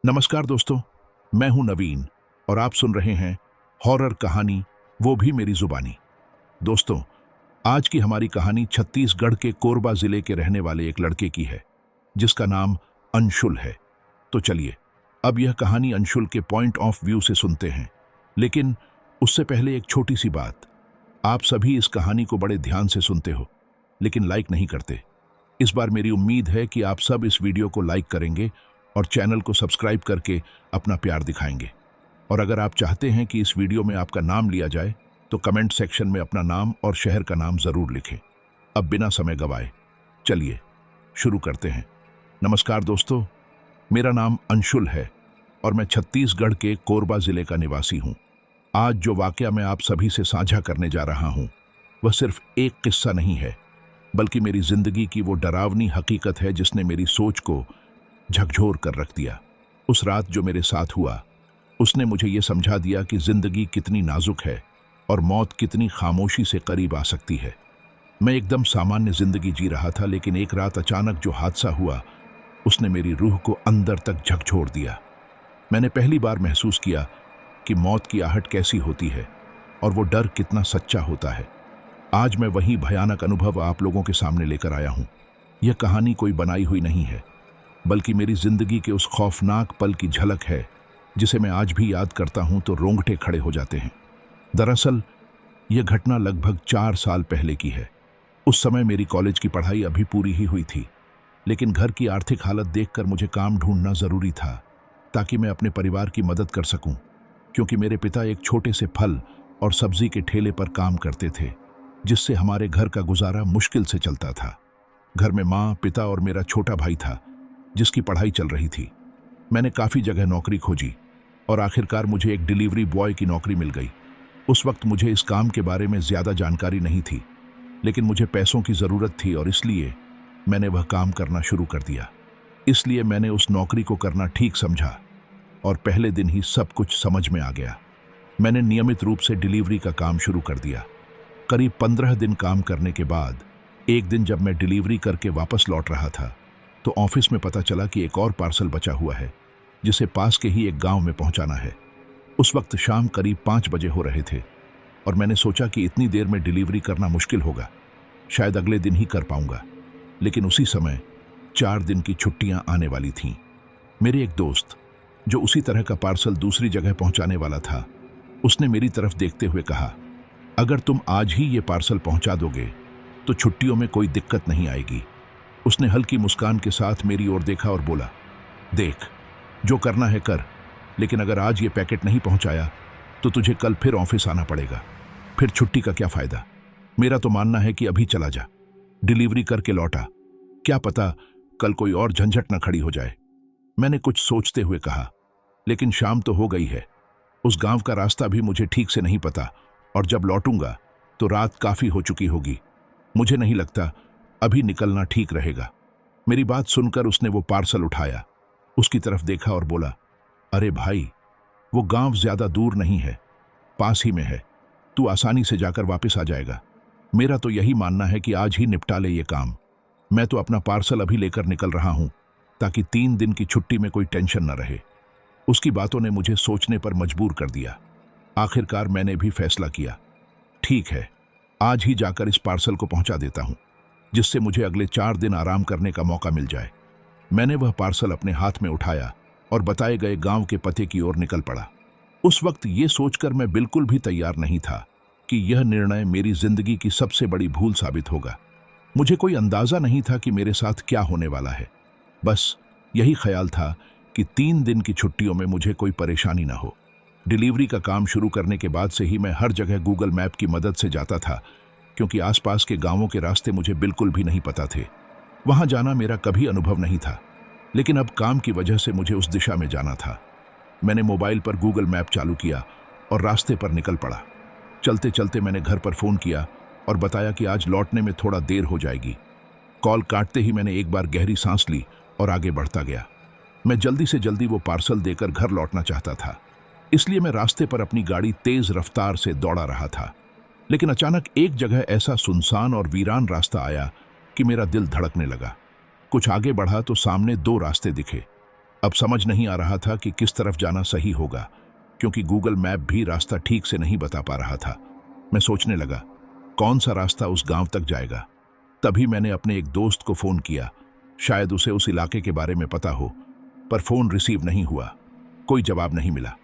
नमस्कार दोस्तों, मैं हूं नवीन और आप सुन रहे हैं हॉरर कहानी, वो भी मेरी जुबानी। दोस्तों, आज की हमारी कहानी छत्तीसगढ़ के कोरबा जिले के रहने वाले एक लड़के की है जिसका नाम अंशुल है। तो चलिए अब यह कहानी अंशुल के पॉइंट ऑफ व्यू से सुनते हैं। लेकिन उससे पहले एक छोटी सी बात, आप सभी इस कहानी को बड़े ध्यान से सुनते हो लेकिन लाइक नहीं करते। इस बार मेरी उम्मीद है कि आप सब इस वीडियो को लाइक करेंगे और चैनल को सब्सक्राइब करके अपना प्यार दिखाएंगे। और अगर आप चाहते हैं कि इस वीडियो में आपका नाम लिया जाए तो कमेंट सेक्शन में अपना नाम और शहर का नाम जरूर लिखें। अब बिना समय गवाए चलिए शुरू करते हैं। नमस्कार दोस्तों, मेरा नाम अंशुल है और मैं छत्तीसगढ़ के कोरबा जिले का निवासी हूं। आज जो वाकया मैं आप सभी से साझा करने जा रहा हूं वह सिर्फ एक किस्सा नहीं है, बल्कि मेरी जिंदगी की वो डरावनी हकीकत है जिसने मेरी सोच को झकझोर कर रख दिया। उस रात जो मेरे साथ हुआ उसने मुझे ये समझा दिया कि जिंदगी कितनी नाजुक है और मौत कितनी खामोशी से करीब आ सकती है। मैं एकदम सामान्य जिंदगी जी रहा था, लेकिन एक रात अचानक जो हादसा हुआ उसने मेरी रूह को अंदर तक झकझोर दिया। मैंने पहली बार महसूस किया कि मौत की आहट कैसी होती है और वो डर कितना सच्चा होता है। आज मैं वही भयानक अनुभव आप लोगों के सामने लेकर आया हूं। यह कहानी कोई बनाई हुई नहीं है, बल्कि मेरी जिंदगी के उस खौफनाक पल की झलक है जिसे मैं आज भी याद करता हूं तो रोंगटे खड़े हो जाते हैं। दरअसल यह घटना लगभग 4 साल पहले की है। उस समय मेरी कॉलेज की पढ़ाई अभी पूरी ही हुई थी, लेकिन घर की आर्थिक हालत देखकर मुझे काम ढूंढना जरूरी था ताकि मैं अपने परिवार की मदद कर सकूं, क्योंकि मेरे पिता एक छोटे से फल और सब्जी के ठेले पर काम करते थे, जिससे हमारे घर का गुजारा मुश्किल से चलता था। घर में माँ, पिता और मेरा छोटा भाई था जिसकी पढ़ाई चल रही थी। मैंने काफ़ी जगह नौकरी खोजी और आखिरकार मुझे एक डिलीवरी बॉय की नौकरी मिल गई। उस वक्त मुझे इस काम के बारे में ज़्यादा जानकारी नहीं थी, लेकिन मुझे पैसों की ज़रूरत थी और इसलिए मैंने वह काम करना शुरू कर दिया। इसलिए मैंने उस नौकरी को करना ठीक समझा और पहले दिन ही सब कुछ समझ में आ गया। मैंने नियमित रूप से डिलीवरी का काम शुरू कर दिया। करीब 15 दिन काम करने के बाद एक दिन जब मैं डिलीवरी करके वापस लौट रहा था तो ऑफिस में पता चला कि एक और पार्सल बचा हुआ है जिसे पास के ही एक गांव में पहुंचाना है। उस वक्त शाम करीब 5 बजे हो रहे थे और मैंने सोचा कि इतनी देर में डिलीवरी करना मुश्किल होगा, शायद अगले दिन ही कर पाऊंगा। लेकिन उसी समय 4 दिन की छुट्टियां आने वाली थीं। मेरे एक दोस्त जो उसी तरह का पार्सल दूसरी जगह पहुंचाने वाला था, उसने मेरी तरफ देखते हुए कहा, अगर तुम आज ही ये पार्सल पहुंचा दोगे तो छुट्टियों में कोई दिक्कत नहीं आएगी। उसने हल्की मुस्कान के साथ मेरी ओर देखा और बोला, देख, जो करना है कर, लेकिन अगर आज ये पैकेट नहीं पहुंचाया तो तुझे कल फिर ऑफिस आना पड़ेगा। फिर छुट्टी का क्या फायदा? मेरा तो मानना है कि अभी चला जा, डिलीवरी करके लौटा, क्या पता कल कोई और झंझट न खड़ी हो जाए। मैंने कुछ सोचते हुए कहा, लेकिन शाम तो हो गई है, उस गांव का रास्ता भी मुझे ठीक से नहीं पता और जब लौटूंगा तो रात काफी हो चुकी होगी। मुझे नहीं लगता अभी निकलना ठीक रहेगा। मेरी बात सुनकर उसने वो पार्सल उठाया, उसकी तरफ देखा और बोला, अरे भाई, वो गांव ज्यादा दूर नहीं है, पास ही में है, तू आसानी से जाकर वापस आ जाएगा। मेरा तो यही मानना है कि आज ही निपटा ले ये काम। मैं तो अपना पार्सल अभी लेकर निकल रहा हूं ताकि 3 दिन की छुट्टी में कोई टेंशन न रहे। उसकी बातों ने मुझे सोचने पर मजबूर कर दिया। आखिरकार मैंने भी फैसला किया, ठीक है, आज ही जाकर इस पार्सल को पहुंचा देता हूं, जिससे मुझे अगले 4 दिन आराम करने का मौका मिल जाए। मैंने वह पार्सल अपने हाथ में उठाया और बताए गए गांव के पते की ओर निकल पड़ा। उस वक्त ये सोचकर मैं बिल्कुल भी तैयार नहीं था कि यह निर्णय मेरी जिंदगी की सबसे बड़ी भूल साबित होगा। मुझे कोई अंदाजा नहीं था कि मेरे साथ क्या होने वाला है। बस यही ख्याल था कि 3 दिन की छुट्टियों में मुझे कोई परेशानी ना हो। डिलीवरी का काम शुरू करने के बाद से ही मैं हर जगह गूगल मैप की मदद से जाता था, क्योंकि आसपास के गांवों के रास्ते मुझे बिल्कुल भी नहीं पता थे। वहां जाना मेरा कभी अनुभव नहीं था, लेकिन अब काम की वजह से मुझे उस दिशा में जाना था। मैंने मोबाइल पर गूगल मैप चालू किया और रास्ते पर निकल पड़ा। चलते चलते मैंने घर पर फ़ोन किया और बताया कि आज लौटने में थोड़ा देर हो जाएगी। कॉल काटते ही मैंने एक बार गहरी सांस ली और आगे बढ़ता गया। मैं जल्दी से जल्दी वो पार्सल देकर घर लौटना चाहता था, इसलिए मैं रास्ते पर अपनी गाड़ी तेज रफ्तार से दौड़ा रहा था। लेकिन अचानक एक जगह ऐसा सुनसान और वीरान रास्ता आया कि मेरा दिल धड़कने लगा। कुछ आगे बढ़ा तो सामने 2 रास्ते दिखे। अब समझ नहीं आ रहा था कि किस तरफ जाना सही होगा, क्योंकि गूगल मैप भी रास्ता ठीक से नहीं बता पा रहा था। मैं सोचने लगा, कौन सा रास्ता उस गांव तक जाएगा। तभी मैंने अपने एक दोस्त को फोन किया, शायद उसे उस इलाके के बारे में पता हो, पर फोन रिसीव नहीं हुआ, कोई जवाब नहीं मिला।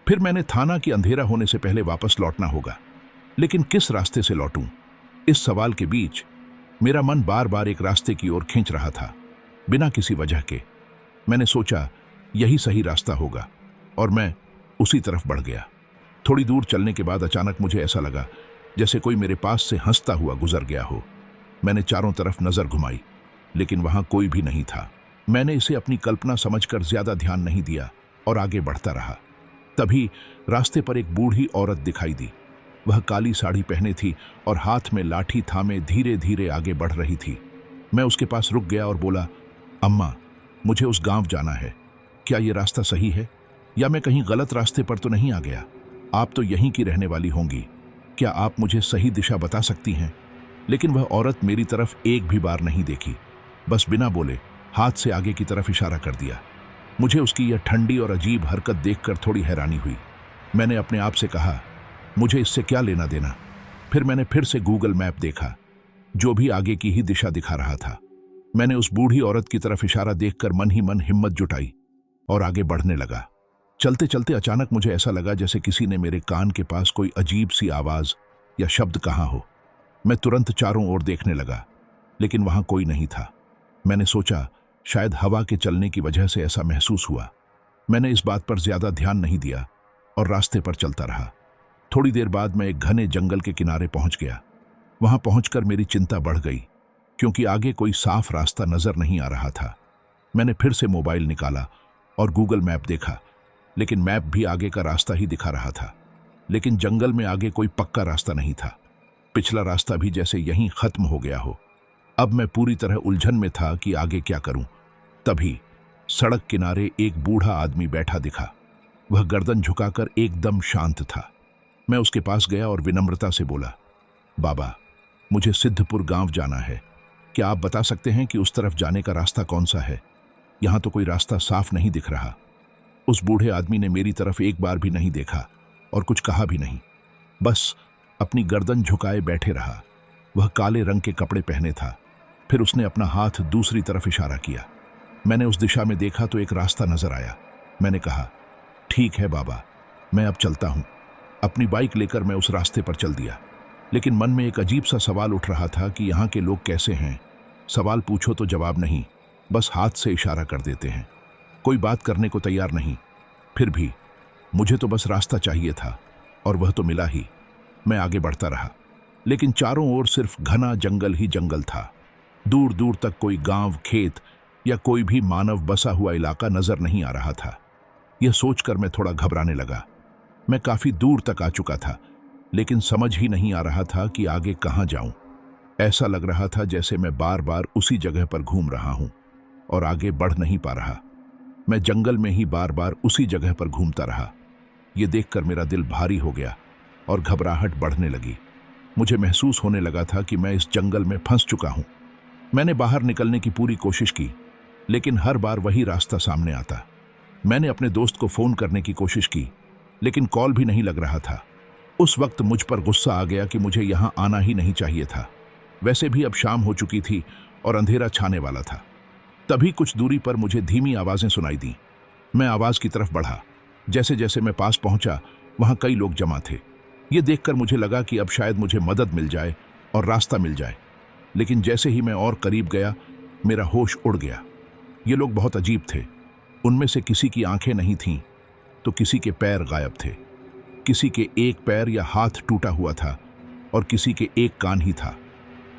फिर मैंने ठाना कि अंधेरा होने से पहले वापस लौटना होगा, लेकिन किस रास्ते से लौटूं? इस सवाल के बीच मेरा मन बार बार एक रास्ते की ओर खींच रहा था, बिना किसी वजह के। मैंने सोचा यही सही रास्ता होगा और मैं उसी तरफ बढ़ गया। थोड़ी दूर चलने के बाद अचानक मुझे ऐसा लगा जैसे कोई मेरे पास से हंसता हुआ गुजर गया हो। मैंने चारों तरफ नजर घुमाई, लेकिन वहां कोई भी नहीं था। मैंने इसे अपनी कल्पना समझकर ज्यादा ध्यान नहीं दिया और आगे बढ़ता रहा। तभी रास्ते पर एक बूढ़ी औरत दिखाई दी। वह काली साड़ी पहने थी और हाथ में लाठी थामे धीरे धीरे आगे बढ़ रही थी। मैं उसके पास रुक गया और बोला, अम्मा, मुझे उस गांव जाना है। क्या ये रास्ता सही है या मैं कहीं गलत रास्ते पर तो नहीं आ गया? आप तो यहीं की रहने वाली होंगी, क्या आप मुझे सही दिशा बता सकती हैं? लेकिन वह औरत मेरी तरफ एक भी बार नहीं देखी, बस बिना बोले हाथ से आगे की तरफ इशारा कर दिया। मुझे उसकी यह ठंडी और अजीब हरकत देखकर थोड़ी हैरानी हुई। मैंने अपने आप से कहा, मुझे इससे क्या लेना देना? फिर मैंने फिर से गूगल मैप देखा, जो भी आगे की ही दिशा दिखा रहा था। मैंने उस बूढ़ी औरत की तरफ इशारा देखकर मन ही मन हिम्मत जुटाई और आगे बढ़ने लगा। चलते चलते अचानक मुझे ऐसा लगा जैसे किसी ने मेरे कान के पास कोई अजीब सी आवाज या शब्द कहा हो। मैं तुरंत चारों ओर देखने लगा, लेकिन वहां कोई नहीं था। मैंने सोचा शायद हवा के चलने की वजह से ऐसा महसूस हुआ। मैंने इस बात पर ज्यादा ध्यान नहीं दिया और रास्ते पर चलता रहा। थोड़ी देर बाद मैं एक घने जंगल के किनारे पहुंच गया। वहां पहुंचकर मेरी चिंता बढ़ गई, क्योंकि आगे कोई साफ रास्ता नजर नहीं आ रहा था। मैंने फिर से मोबाइल निकाला और गूगल मैप देखा, लेकिन मैप भी आगे का रास्ता ही दिखा रहा था। लेकिन जंगल में आगे कोई पक्का रास्ता नहीं था। पिछला रास्ता भी जैसे यहीं खत्म हो गया हो। अब मैं पूरी तरह उलझन में था कि आगे क्या करूं। तभी सड़क किनारे एक बूढ़ा आदमी बैठा दिखा। वह गर्दन झुकाकर एकदम शांत था। मैं उसके पास गया और विनम्रता से बोला, बाबा, मुझे सिद्धपुर गांव जाना है। क्या आप बता सकते हैं कि उस तरफ जाने का रास्ता कौन सा है? यहां तो कोई रास्ता साफ नहीं दिख रहा। उस बूढ़े आदमी ने मेरी तरफ एक बार भी नहीं देखा और कुछ कहा भी नहीं, बस अपनी गर्दन झुकाए बैठे रहा। वह काले रंग के कपड़े पहने था। फिर उसने अपना हाथ दूसरी तरफ इशारा किया। मैंने उस दिशा में देखा तो एक रास्ता नजर आया। मैंने कहा, ठीक है बाबा, मैं अब चलता हूं। अपनी बाइक लेकर मैं उस रास्ते पर चल दिया, लेकिन मन में एक अजीब सा सवाल उठ रहा था कि यहाँ के लोग कैसे हैं। सवाल पूछो तो जवाब नहीं, बस हाथ से इशारा कर देते हैं, कोई बात करने को तैयार नहीं। फिर भी मुझे तो बस रास्ता चाहिए था और वह तो मिला ही। मैं आगे बढ़ता रहा, लेकिन चारों ओर सिर्फ घना जंगल ही जंगल था। दूर दूर तक कोई गांव, खेत या कोई भी मानव बसा हुआ इलाका नजर नहीं आ रहा था। यह सोचकर मैं थोड़ा घबराने लगा। मैं काफी दूर तक आ चुका था, लेकिन समझ ही नहीं आ रहा था कि आगे कहां जाऊं। ऐसा लग रहा था जैसे मैं बार बार उसी जगह पर घूम रहा हूं और आगे बढ़ नहीं पा रहा। मैं जंगल में ही बार बार उसी जगह पर घूमता रहा। यह देखकर मेरा दिल भारी हो गया और घबराहट बढ़ने लगी। मुझे महसूस होने लगा था कि मैं इस जंगल में फंस चुका हूं। मैंने बाहर निकलने की पूरी कोशिश की, लेकिन हर बार वही रास्ता सामने आता। मैंने अपने दोस्त को फोन करने की कोशिश की, लेकिन कॉल भी नहीं लग रहा था। उस वक्त मुझ पर गुस्सा आ गया कि मुझे यहां आना ही नहीं चाहिए था। वैसे भी अब शाम हो चुकी थी और अंधेरा छाने वाला था। तभी कुछ दूरी पर मुझे धीमी आवाजें सुनाई दी। मैं आवाज की तरफ बढ़ा। जैसे जैसे मैं पास पहुंचा, वहां कई लोग जमा थे। ये देखकर मुझे लगा कि अब शायद मुझे मदद मिल जाए और रास्ता मिल जाए। लेकिन जैसे ही मैं और करीब गया, मेरा होश उड़ गया। ये लोग बहुत अजीब थे। उनमें से किसी की आंखें नहीं थीं, तो किसी के पैर गायब थे। किसी के एक पैर या हाथ टूटा हुआ था और किसी के एक कान ही था।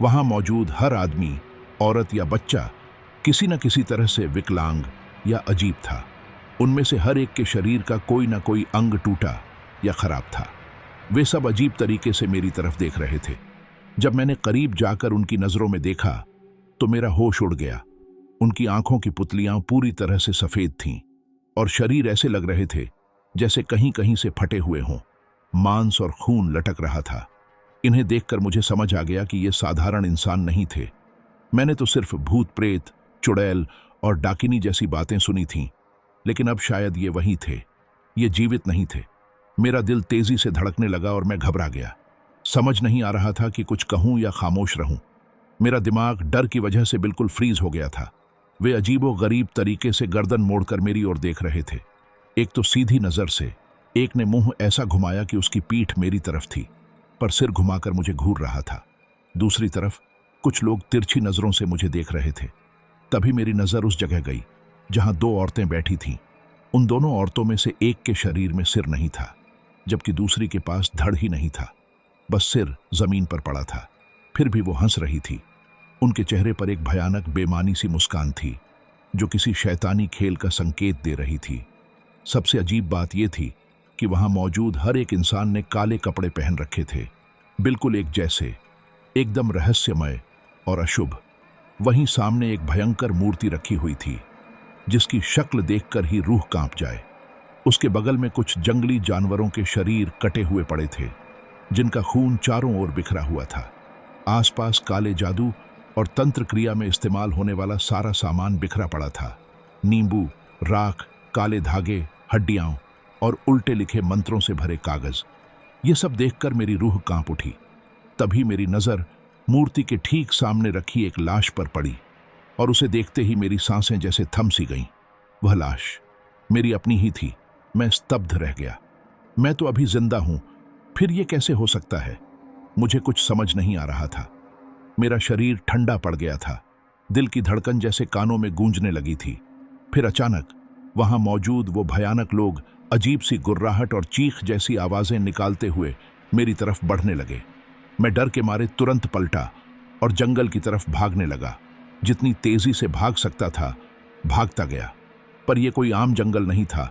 वहां मौजूद हर आदमी, औरत या बच्चा किसी न किसी तरह से विकलांग या अजीब था। उनमें से हर एक के शरीर का कोई ना कोई अंग टूटा या खराब था। वे सब अजीब तरीके से मेरी तरफ देख रहे थे। जब मैंने करीब जाकर उनकी नजरों में देखा तो मेरा होश उड़ गया। उनकी आंखों की पुतलियां पूरी तरह से सफेद थीं और शरीर ऐसे लग रहे थे जैसे कहीं कहीं से फटे हुए हों। मांस और खून लटक रहा था। इन्हें देखकर मुझे समझ आ गया कि ये साधारण इंसान नहीं थे। मैंने तो सिर्फ भूत प्रेत, चुड़ैल और डाकिनी जैसी बातें सुनी थीं, लेकिन अब शायद ये वही थे, ये जीवित नहीं थे। मेरा दिल तेजी से धड़कने लगा और मैं घबरा गया। समझ नहीं आ रहा था कि कुछ कहूं या खामोश रहूं। मेरा दिमाग डर की वजह से बिल्कुल फ्रीज हो गया था। वे अजीबो गरीब तरीके से गर्दन मोड़कर मेरी ओर देख रहे थे। एक तो सीधी नजर से, एक ने मुंह ऐसा घुमाया कि उसकी पीठ मेरी तरफ थी, पर सिर घुमाकर मुझे घूर रहा था। दूसरी तरफ कुछ लोग तिरछी नजरों से मुझे देख रहे थे। तभी मेरी नजर उस जगह गई जहां दो औरतें बैठी थीं। उन दोनों औरतों में से एक के शरीर में सिर नहीं था, जबकि दूसरी के पास धड़ ही नहीं था, बस सिर जमीन पर पड़ा था। फिर भी वो हंस रही थी। उनके चेहरे पर एक भयानक बेमानी सी मुस्कान थी, जो किसी शैतानी खेल का संकेत दे रही थी। सबसे अजीब बात यह थी कि वहां मौजूद हर एक इंसान ने काले कपड़े पहन रखे थे, बिल्कुल एक जैसे, एकदम रहस्यमय और अशुभ। वहीं सामने एक भयंकर मूर्ति रखी हुई थी, जिसकी शक्ल देखकर ही रूह कांप जाए। उसके बगल में कुछ जंगली जानवरों के शरीर कटे हुए पड़े थे, जिनका खून चारों ओर बिखरा हुआ था। आसपास काले जादू और तंत्र क्रिया में इस्तेमाल होने वाला सारा सामान बिखरा पड़ा था। नींबू, राख, काले धागे, हड्डियां और उल्टे लिखे मंत्रों से भरे कागज। ये सब देखकर मेरी रूह कांप उठी। तभी मेरी नजर मूर्ति के ठीक सामने रखी एक लाश पर पड़ी, और उसे देखते ही मेरी सांसें जैसे थम सी गईं। वह लाश मेरी अपनी ही थी। मैं स्तब्ध रह गया। मैं तो अभी जिंदा हूं, फिर ये कैसे हो सकता है? मुझे कुछ समझ नहीं आ रहा था। मेरा शरीर ठंडा पड़ गया था। दिल की धड़कन जैसे कानों में गूंजने लगी थी। फिर अचानक वहां मौजूद वो भयानक लोग अजीब सी गुर्राहट और चीख जैसी आवाजें निकालते हुए मेरी तरफ बढ़ने लगे। मैं डर के मारे तुरंत पलटा और जंगल की तरफ भागने लगा। जितनी तेजी से भाग सकता था भागता गया, पर यह कोई आम जंगल नहीं था।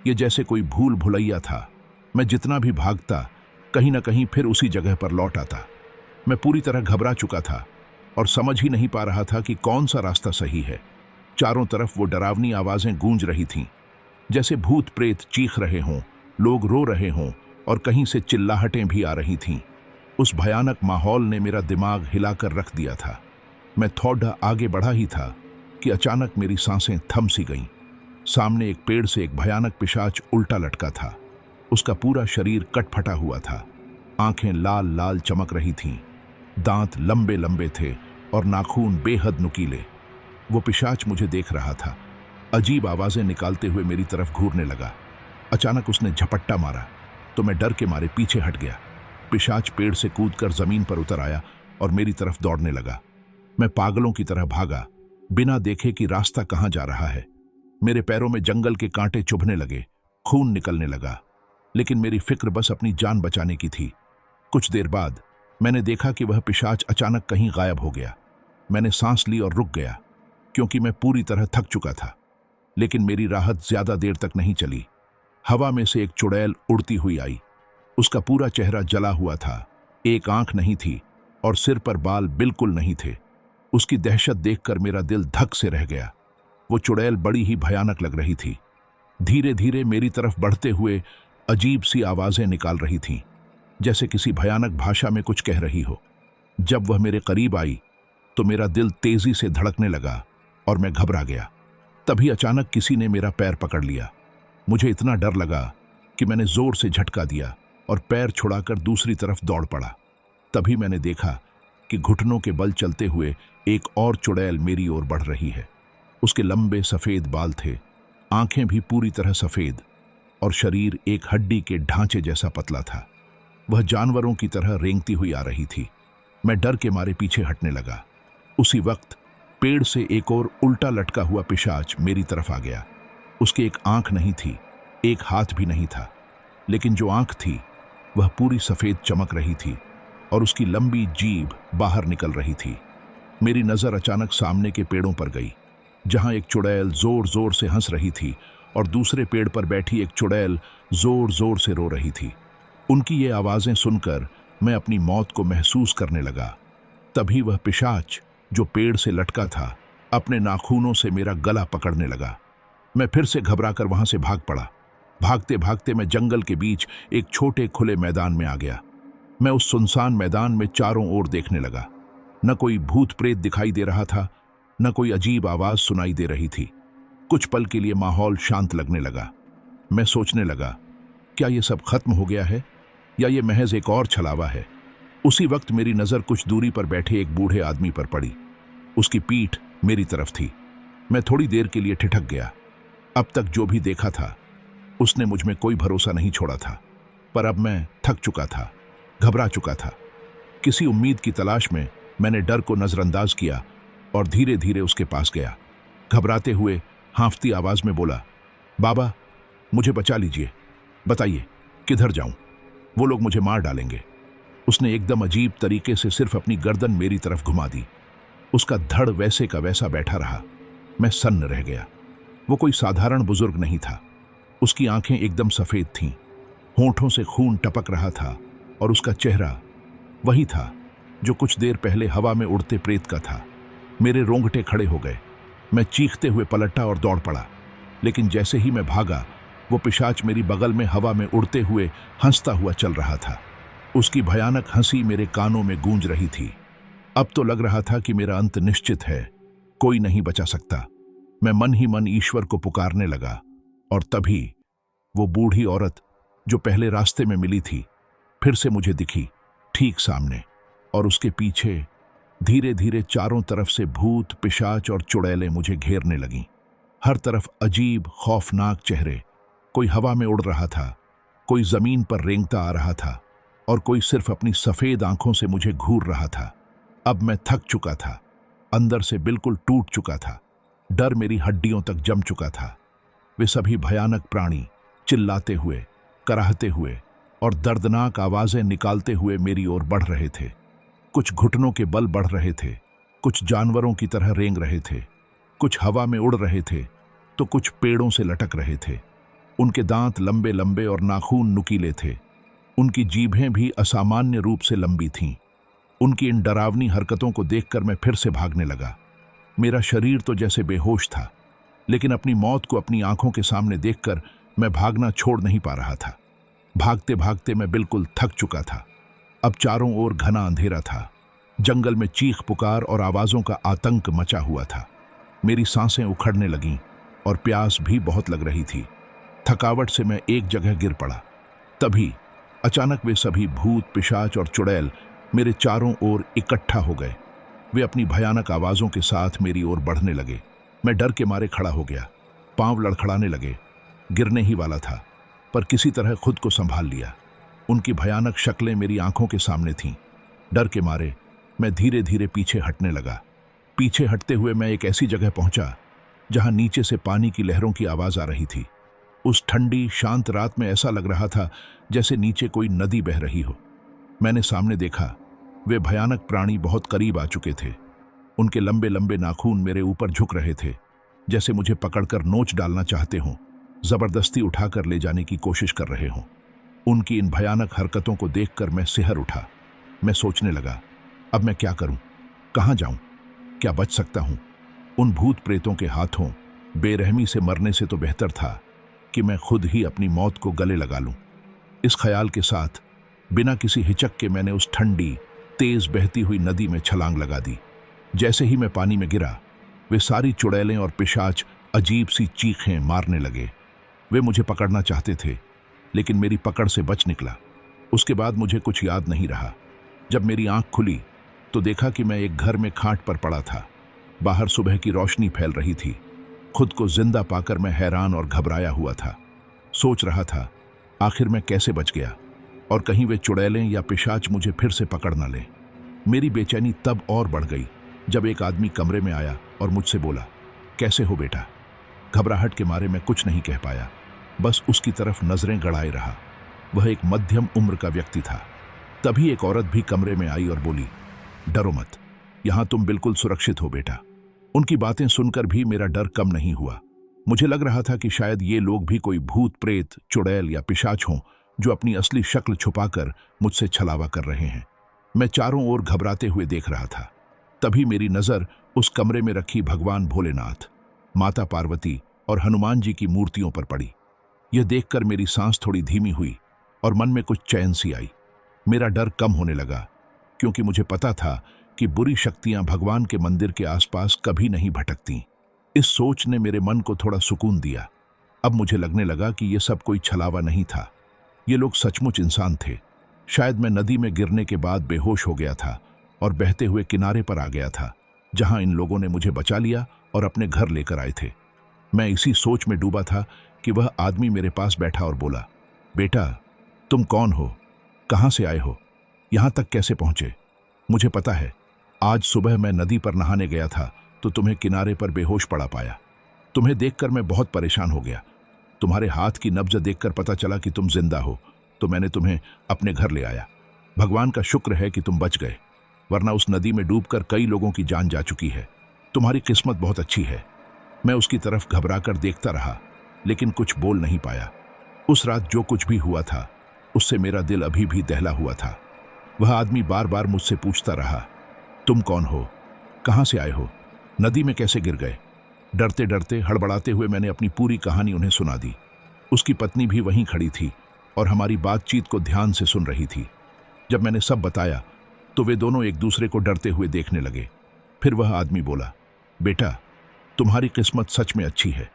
यह जैसे कोई भूल भुलैया था। मैं जितना भी भागता, कहीं ना कहीं फिर उसी जगह पर लौट आता। मैं पूरी तरह घबरा चुका था और समझ ही नहीं पा रहा था कि कौन सा रास्ता सही है। चारों तरफ वो डरावनी आवाजें गूंज रही थीं, जैसे भूत प्रेत चीख रहे हों, लोग रो रहे हों, और कहीं से चिल्लाहटें भी आ रही थीं। उस भयानक माहौल ने मेरा दिमाग हिलाकर रख दिया था। मैं थोड़ा आगे बढ़ा ही था कि अचानक मेरी सांसें थम सी गईं। सामने एक पेड़ से एक भयानक पिशाच उल्टा लटका था। उसका पूरा शरीर कटफटा हुआ था। आंखें लाल लाल चमक रही थीं, दांत लंबे लंबे थे और नाखून बेहद नुकीले। वो पिशाच मुझे देख रहा था, अजीब आवाजें निकालते हुए मेरी तरफ घूरने लगा। अचानक उसने झपट्टा मारा तो मैं डर के मारे पीछे हट गया। पिशाच पेड़ से कूदकर जमीन पर उतर आया और मेरी तरफ दौड़ने लगा। मैं पागलों की तरह भागा, बिना देखे कि रास्ता कहां जा रहा है। मेरे पैरों में जंगल के कांटे चुभने लगे, खून निकलने लगा, लेकिन मेरी फिक्र बस अपनी जान बचाने की थी। कुछ देर बाद मैंने देखा कि वह पिशाच अचानक कहीं गायब हो गया। मैंने सांस ली और रुक गया, क्योंकि मैं पूरी तरह थक चुका था। लेकिन मेरी राहत ज्यादा देर तक नहीं चली। हवा में से एक चुड़ैल उड़ती हुई आई। उसका पूरा चेहरा जला हुआ था, एक आंख नहीं थी और सिर पर बाल बिल्कुल नहीं थे। उसकी दहशत देखकर मेरा दिल धक से रह गया। वो चुड़ैल बड़ी ही भयानक लग रही थी। धीरे धीरे मेरी तरफ बढ़ते हुए अजीब सी आवाजें निकाल रही थीं, जैसे किसी भयानक भाषा में कुछ कह रही हो। जब वह मेरे करीब आई तो मेरा दिल तेजी से धड़कने लगा और मैं घबरा गया। तभी अचानक किसी ने मेरा पैर पकड़ लिया। मुझे इतना डर लगा कि मैंने जोर से झटका दिया और पैर छुड़ाकर दूसरी तरफ दौड़ पड़ा। तभी मैंने देखा कि घुटनों के बल चलते हुए एक और चुड़ैल मेरी ओर बढ़ रही है। उसके लंबे सफेद बाल थे, आंखें भी पूरी तरह सफेद, और शरीर एक हड्डी के ढांचे जैसा पतला था। वह जानवरों की तरह रेंगती हुई आ रही थी। मैं डर के मारे पीछे हटने लगा। उसी वक्त पेड़ से एक और उल्टा लटका हुआ पिशाच मेरी तरफ आ गया। उसकी एक आंख नहीं थी, एक हाथ भी नहीं था, लेकिन जो आंख थी वह पूरी सफेद चमक रही थी और उसकी लंबी जीभ बाहर निकल रही थी। मेरी नजर अचानक सामने के पेड़ों पर गई, जहां एक चुड़ैल जोर जोर से हंस रही थी और दूसरे पेड़ पर बैठी एक चुड़ैल जोर जोर से रो रही थी। उनकी ये आवाजें सुनकर मैं अपनी मौत को महसूस करने लगा। तभी वह पिशाच जो पेड़ से लटका था अपने नाखूनों से मेरा गला पकड़ने लगा। मैं फिर से घबराकर वहां से भाग पड़ा। भागते भागते मैं जंगल के बीच एक छोटे खुले मैदान में आ गया। मैं उस सुनसान मैदान में चारों ओर देखने लगा। न कोई भूत प्रेत दिखाई दे रहा था, न कोई अजीब आवाज सुनाई दे रही थी। कुछ पल के लिए माहौल शांत लगने लगा। मैं सोचने लगा, क्या ये सब खत्म हो गया है या ये महज एक और छलावा है। उसी वक्त मेरी नजर कुछ दूरी पर बैठे एक बूढ़े आदमी पर पड़ी। उसकी पीठ मेरी तरफ थी। मैं थोड़ी देर के लिए ठिठक गया। अब तक जो भी देखा था उसने मुझ में कोई भरोसा नहीं छोड़ा था, पर अब मैं थक चुका था, घबरा चुका था। किसी उम्मीद की तलाश में मैंने डर को नजरअंदाज किया और धीरे धीरे उसके पास गया। घबराते हुए हांफती आवाज में बोला, बाबा, मुझे बचा लीजिए, बताइए किधर जाऊं, वो लोग मुझे मार डालेंगे। उसने एकदम अजीब तरीके से सिर्फ अपनी गर्दन मेरी तरफ घुमा दी। उसका धड़ वैसे का वैसा बैठा रहा। मैं सन्न रह गया। वो कोई साधारण बुजुर्ग नहीं था। उसकी आंखें एकदम सफेद थीं, होंठों से खून टपक रहा था और उसका चेहरा वही था जो कुछ देर पहले हवा में उड़ते प्रेत का था। मेरे रोंगटे खड़े हो गए। मैं चीखते हुए पलटा और दौड़ पड़ा, लेकिन जैसे ही मैं भागा, वो पिशाच मेरी बगल में हवा में उड़ते हुए हंसता हुआ चल रहा था। उसकी भयानक हंसी मेरे कानों में गूंज रही थी। अब तो लग रहा था कि मेरा अंत निश्चित है, कोई नहीं बचा सकता। मैं मन ही मन ईश्वर को पुकारने लगा और तभी वो बूढ़ी औरत जो पहले रास्ते में मिली थी फिर से मुझे दिखी, ठीक सामने। और उसके पीछे धीरे धीरे चारों तरफ से भूत, पिशाच और चुड़ैलें मुझे घेरने लगीं। हर तरफ अजीब खौफनाक चेहरे। कोई हवा में उड़ रहा था, कोई जमीन पर रेंगता आ रहा था और कोई सिर्फ अपनी सफेद आंखों से मुझे घूर रहा था। अब मैं थक चुका था, अंदर से बिल्कुल टूट चुका था। डर मेरी हड्डियों तक जम चुका था। वे सभी भयानक प्राणी चिल्लाते हुए, कराहते हुए और दर्दनाक आवाजें निकालते हुए मेरी ओर बढ़ रहे थे। कुछ घुटनों के बल बढ़ रहे थे, कुछ जानवरों की तरह रेंग रहे थे, कुछ हवा में उड़ रहे थे तो कुछ पेड़ों से लटक रहे थे। उनके दांत लंबे लंबे और नाखून नुकीले थे। उनकी जीभें भी असामान्य रूप से लंबी थीं। उनकी इन डरावनी हरकतों को देखकर मैं फिर से भागने लगा। मेरा शरीर तो जैसे बेहोश था, लेकिन अपनी मौत को अपनी आंखों के सामने देखकर मैं भागना छोड़ नहीं पा रहा था। भागते भागते मैं बिल्कुल थक चुका था। अब चारों ओर घना अंधेरा था। जंगल में चीख पुकार और आवाजों का आतंक मचा हुआ था। मेरी सांसें उखड़ने लगीं और प्यास भी बहुत लग रही थी। थकावट से मैं एक जगह गिर पड़ा। तभी अचानक वे सभी भूत, पिशाच और चुड़ैल मेरे चारों ओर इकट्ठा हो गए। वे अपनी भयानक आवाजों के साथ मेरी ओर बढ़ने लगे। मैं डर के मारे खड़ा हो गया। पांव लड़खड़ाने लगे। गिरने ही वाला था, पर किसी तरह खुद को संभाल लिया। उनकी भयानक शक्लें मेरी आंखों के सामने थीं। डर के मारे मैं धीरे धीरे पीछे हटने लगा। पीछे हटते हुए मैं एक ऐसी जगह पहुंचा जहां नीचे से पानी की लहरों की आवाज आ रही थी। उस ठंडी शांत रात में ऐसा लग रहा था जैसे नीचे कोई नदी बह रही हो। मैंने सामने देखा, वे भयानक प्राणी बहुत करीब आ चुके थे। उनके लंबे लंबे नाखून मेरे ऊपर झुक रहे थे, जैसे मुझे पकड़कर नोच डालना चाहते हों, जबरदस्ती उठाकर ले जाने की कोशिश कर रहे हों। उनकी इन भयानक हरकतों को देखकर मैं सिहर उठा। मैं सोचने लगा, अब मैं क्या करूं, कहां जाऊं, क्या बच सकता हूं? उन भूत प्रेतों के हाथों बेरहमी से मरने से तो बेहतर था कि मैं खुद ही अपनी मौत को गले लगा लूं। इस ख्याल के साथ बिना किसी हिचक के मैंने उस ठंडी, तेज बहती हुई नदी में छलांग लगा दी। जैसे ही मैं पानी में गिरा, वे सारी चुड़ैलें और पिशाच अजीब सी चीखें मारने लगे। वे मुझे पकड़ना चाहते थे, लेकिन मेरी पकड़ से बच निकला। उसके बाद मुझे कुछ याद नहीं रहा। जब मेरी आंख खुली तो देखा कि मैं एक घर में खाट पर पड़ा था। बाहर सुबह की रोशनी फैल रही थी। खुद को जिंदा पाकर मैं हैरान और घबराया हुआ था। सोच रहा था, आखिर मैं कैसे बच गया और कहीं वे चुड़ैलें या पिशाच मुझे फिर से पकड़ न लें। मेरी बेचैनी तब और बढ़ गई जब एक आदमी कमरे में आया और मुझसे बोला, कैसे हो बेटा? घबराहट के मारे मैं कुछ नहीं कह पाया, बस उसकी तरफ नजरें गड़ाए रहा। वह एक मध्यम उम्र का व्यक्ति था। तभी एक औरत भी कमरे में आई और बोली, डरो मत, यहां तुम बिल्कुल सुरक्षित हो बेटा। उनकी बातें सुनकर भी मेरा डर कम नहीं हुआ। मुझे लग रहा था कि शायद ये लोग भी कोई भूत, प्रेत, चुड़ैल या पिशाच हों जो अपनी असली शक्ल छुपाकर मुझसे छलावा कर रहे हैं। मैं चारों ओर घबराते हुए देख रहा था। तभी मेरी नजर उस कमरे में रखी भगवान भोलेनाथ, माता पार्वती और हनुमान जी की मूर्तियों पर पड़ी। यह देखकर मेरी सांस थोड़ी धीमी हुई और मन में कुछ चैन सी आई। मेरा डर कम होने लगा, क्योंकि मुझे पता था कि बुरी शक्तियां भगवान के मंदिर के आसपास कभी नहीं भटकती। इस सोच ने मेरे मन को थोड़ा सुकून दिया। अब मुझे लगने लगा कि ये सब कोई छलावा नहीं था, ये लोग सचमुच इंसान थे। शायद मैं नदी में गिरने के बाद बेहोश हो गया था और बहते हुए किनारे पर आ गया था, जहां इन लोगों ने मुझे बचा लिया और अपने घर लेकर आए थे। मैं इसी सोच में डूबा था कि वह आदमी मेरे पास बैठा और बोला, बेटा, तुम कौन हो? कहां से आए हो? यहां तक कैसे पहुंचे? मुझे पता है, आज सुबह मैं नदी पर नहाने गया था तो तुम्हें किनारे पर बेहोश पड़ा पाया। तुम्हें देखकर मैं बहुत परेशान हो गया। तुम्हारे हाथ की नब्ज देखकर पता चला कि तुम जिंदा हो, तो मैंने तुम्हें अपने घर ले आया। भगवान का शुक्र है कि तुम बच गए, वरना उस नदी में डूबकर कई लोगों की जान जा चुकी है। तुम्हारी किस्मत बहुत अच्छी है। मैं उसकी तरफ घबराकर देखता रहा, लेकिन कुछ बोल नहीं पाया। उस रात जो कुछ भी हुआ था, उससे मेरा दिल अभी भी दहला हुआ था। वह आदमी बार बार मुझसे पूछता रहा, तुम कौन हो? कहां से आए हो? नदी में कैसे गिर गए? डरते डरते, हड़बड़ाते हुए मैंने अपनी पूरी कहानी उन्हें सुना दी। उसकी पत्नी भी वहीं खड़ी थी और हमारी बातचीत को ध्यान से सुन रही थी। जब मैंने सब बताया तो वे दोनों एक दूसरे को डरते हुए देखने लगे। फिर वह आदमी बोला, बेटा, तुम्हारी किस्मत सच में अच्छी है।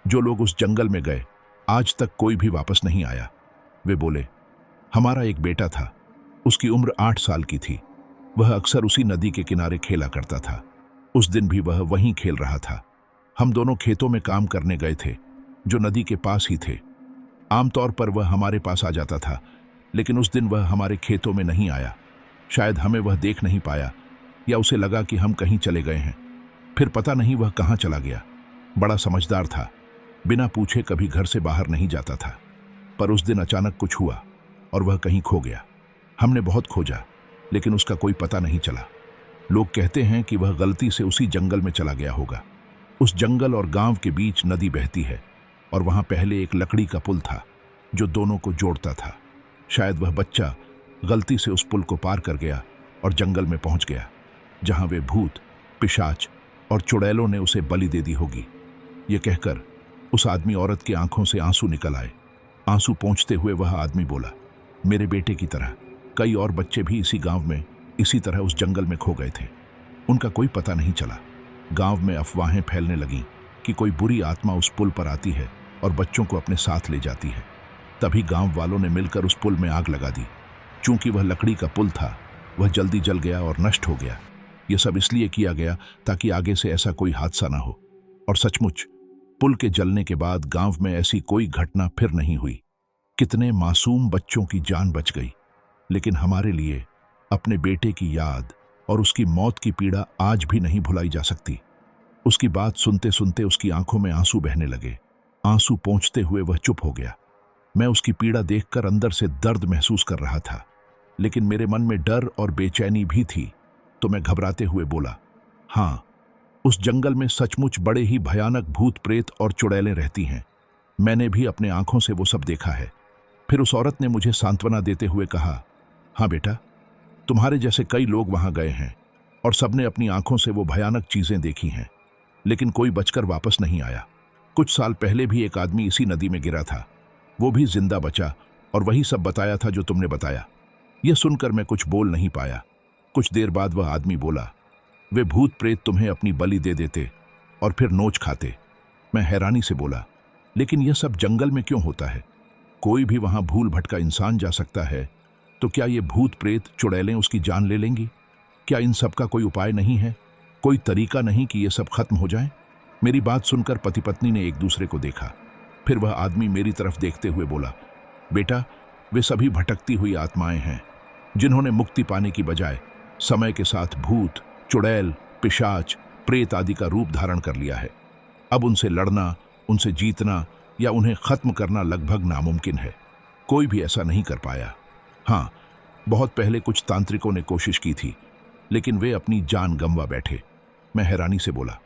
जो लोग उस जंगल में गए, आज तक कोई भी वापस नहीं आया। वे बोले, हमारा एक बेटा था, उसकी उम्र 8 साल की थी। वह अक्सर उसी नदी के किनारे खेला करता था। उस दिन भी वह वहीं खेल रहा था। हम दोनों खेतों में काम करने गए थे, जो नदी के पास ही थे। आमतौर पर वह हमारे पास आ जाता था, लेकिन उस दिन वह हमारे खेतों में नहीं आया। शायद हमें वह देख नहीं पाया, या उसे लगा कि हम कहीं चले गए हैं। फिर पता नहीं वह कहाँ चला गया। बड़ा समझदार था, बिना पूछे कभी घर से बाहर नहीं जाता था। पर उस दिन अचानक कुछ हुआ और वह कहीं खो गया। हमने बहुत खोजा, लेकिन उसका कोई पता नहीं चला। लोग कहते हैं कि वह गलती से उसी जंगल में चला गया होगा। उस जंगल और गांव के बीच नदी बहती है और वहां पहले एक लकड़ी का पुल था जो दोनों को जोड़ता था। शायद वह बच्चा गलती से उस पुल को पार कर गया और जंगल में पहुंच गया, जहां वे भूत, पिशाच और चुड़ैलों ने उसे बलि दे दी होगी। ये कहकर उस आदमी औरत की आंखों से आंसू निकल आए। आंसू पोंछते हुए वह आदमी बोला, मेरे बेटे की तरह कई और बच्चे भी इसी गांव में इसी तरह उस जंगल में खो गए थे। उनका कोई पता नहीं चला। गांव में अफवाहें फैलने लगीं कि कोई बुरी आत्मा उस पुल पर आती है और बच्चों को अपने साथ ले जाती है। तभी गांव वालों ने मिलकर उस पुल में आग लगा दी। चूंकि वह लकड़ी का पुल था, वह जल्दी जल गया और नष्ट हो गया। यह सब इसलिए किया गया ताकि आगे से ऐसा कोई हादसा ना हो। और सचमुच पुल के जलने के बाद गांव में ऐसी कोई घटना फिर नहीं हुई। कितने मासूम बच्चों की जान बच गई। लेकिन हमारे लिए अपने बेटे की याद और उसकी मौत की पीड़ा आज भी नहीं भुलाई जा सकती। उसकी बात सुनते सुनते उसकी आंखों में आंसू बहने लगे। आंसू पोंछते हुए वह चुप हो गया। मैं उसकी पीड़ा देखकर अंदर से दर्द महसूस कर रहा था, लेकिन मेरे मन में डर और बेचैनी भी थी। तो मैं घबराते हुए बोला, हाँ, उस जंगल में सचमुच बड़े ही भयानक भूत प्रेत और चुड़ैलें रहती हैं। मैंने भी अपने आंखों से वो सब देखा है। फिर उस औरत ने मुझे सांत्वना देते हुए कहा, हाँ बेटा, तुम्हारे जैसे कई लोग वहां गए हैं और सबने अपनी आंखों से वो भयानक चीजें देखी हैं, लेकिन कोई बचकर वापस नहीं आया। कुछ साल पहले भी एक आदमी इसी नदी में गिरा था, वो भी जिंदा बचा और वही सब बताया था जो तुमने बताया। यह सुनकर मैं कुछ बोल नहीं पाया। कुछ देर बाद वह आदमी बोला, वे भूत प्रेत तुम्हें अपनी बलि दे देते और फिर नोच खाते। मैं हैरानी से बोला, लेकिन यह सब जंगल में क्यों होता है? कोई भी वहां भूल भटका इंसान जा सकता है, तो क्या ये भूत प्रेत चुड़ैलें उसकी जान ले लेंगी? क्या इन सब का कोई उपाय नहीं है? कोई तरीका नहीं कि ये सब खत्म हो जाए? मेरी बात सुनकर पति पत्नी ने एक दूसरे को देखा। फिर वह आदमी मेरी तरफ देखते हुए बोला, बेटा, वे सभी भटकती हुई आत्माएं हैं जिन्होंने मुक्ति पाने की बजाय समय के साथ भूत, चुड़ैल, पिशाच, प्रेत आदि का रूप धारण कर लिया है। अब उनसे लड़ना, उनसे जीतना या उन्हें खत्म करना लगभग नामुमकिन है। कोई भी ऐसा नहीं कर पाया। हाँ, बहुत पहले कुछ तांत्रिकों ने कोशिश की थी, लेकिन वे अपनी जान गंवा बैठे। मैं हैरानी से बोला,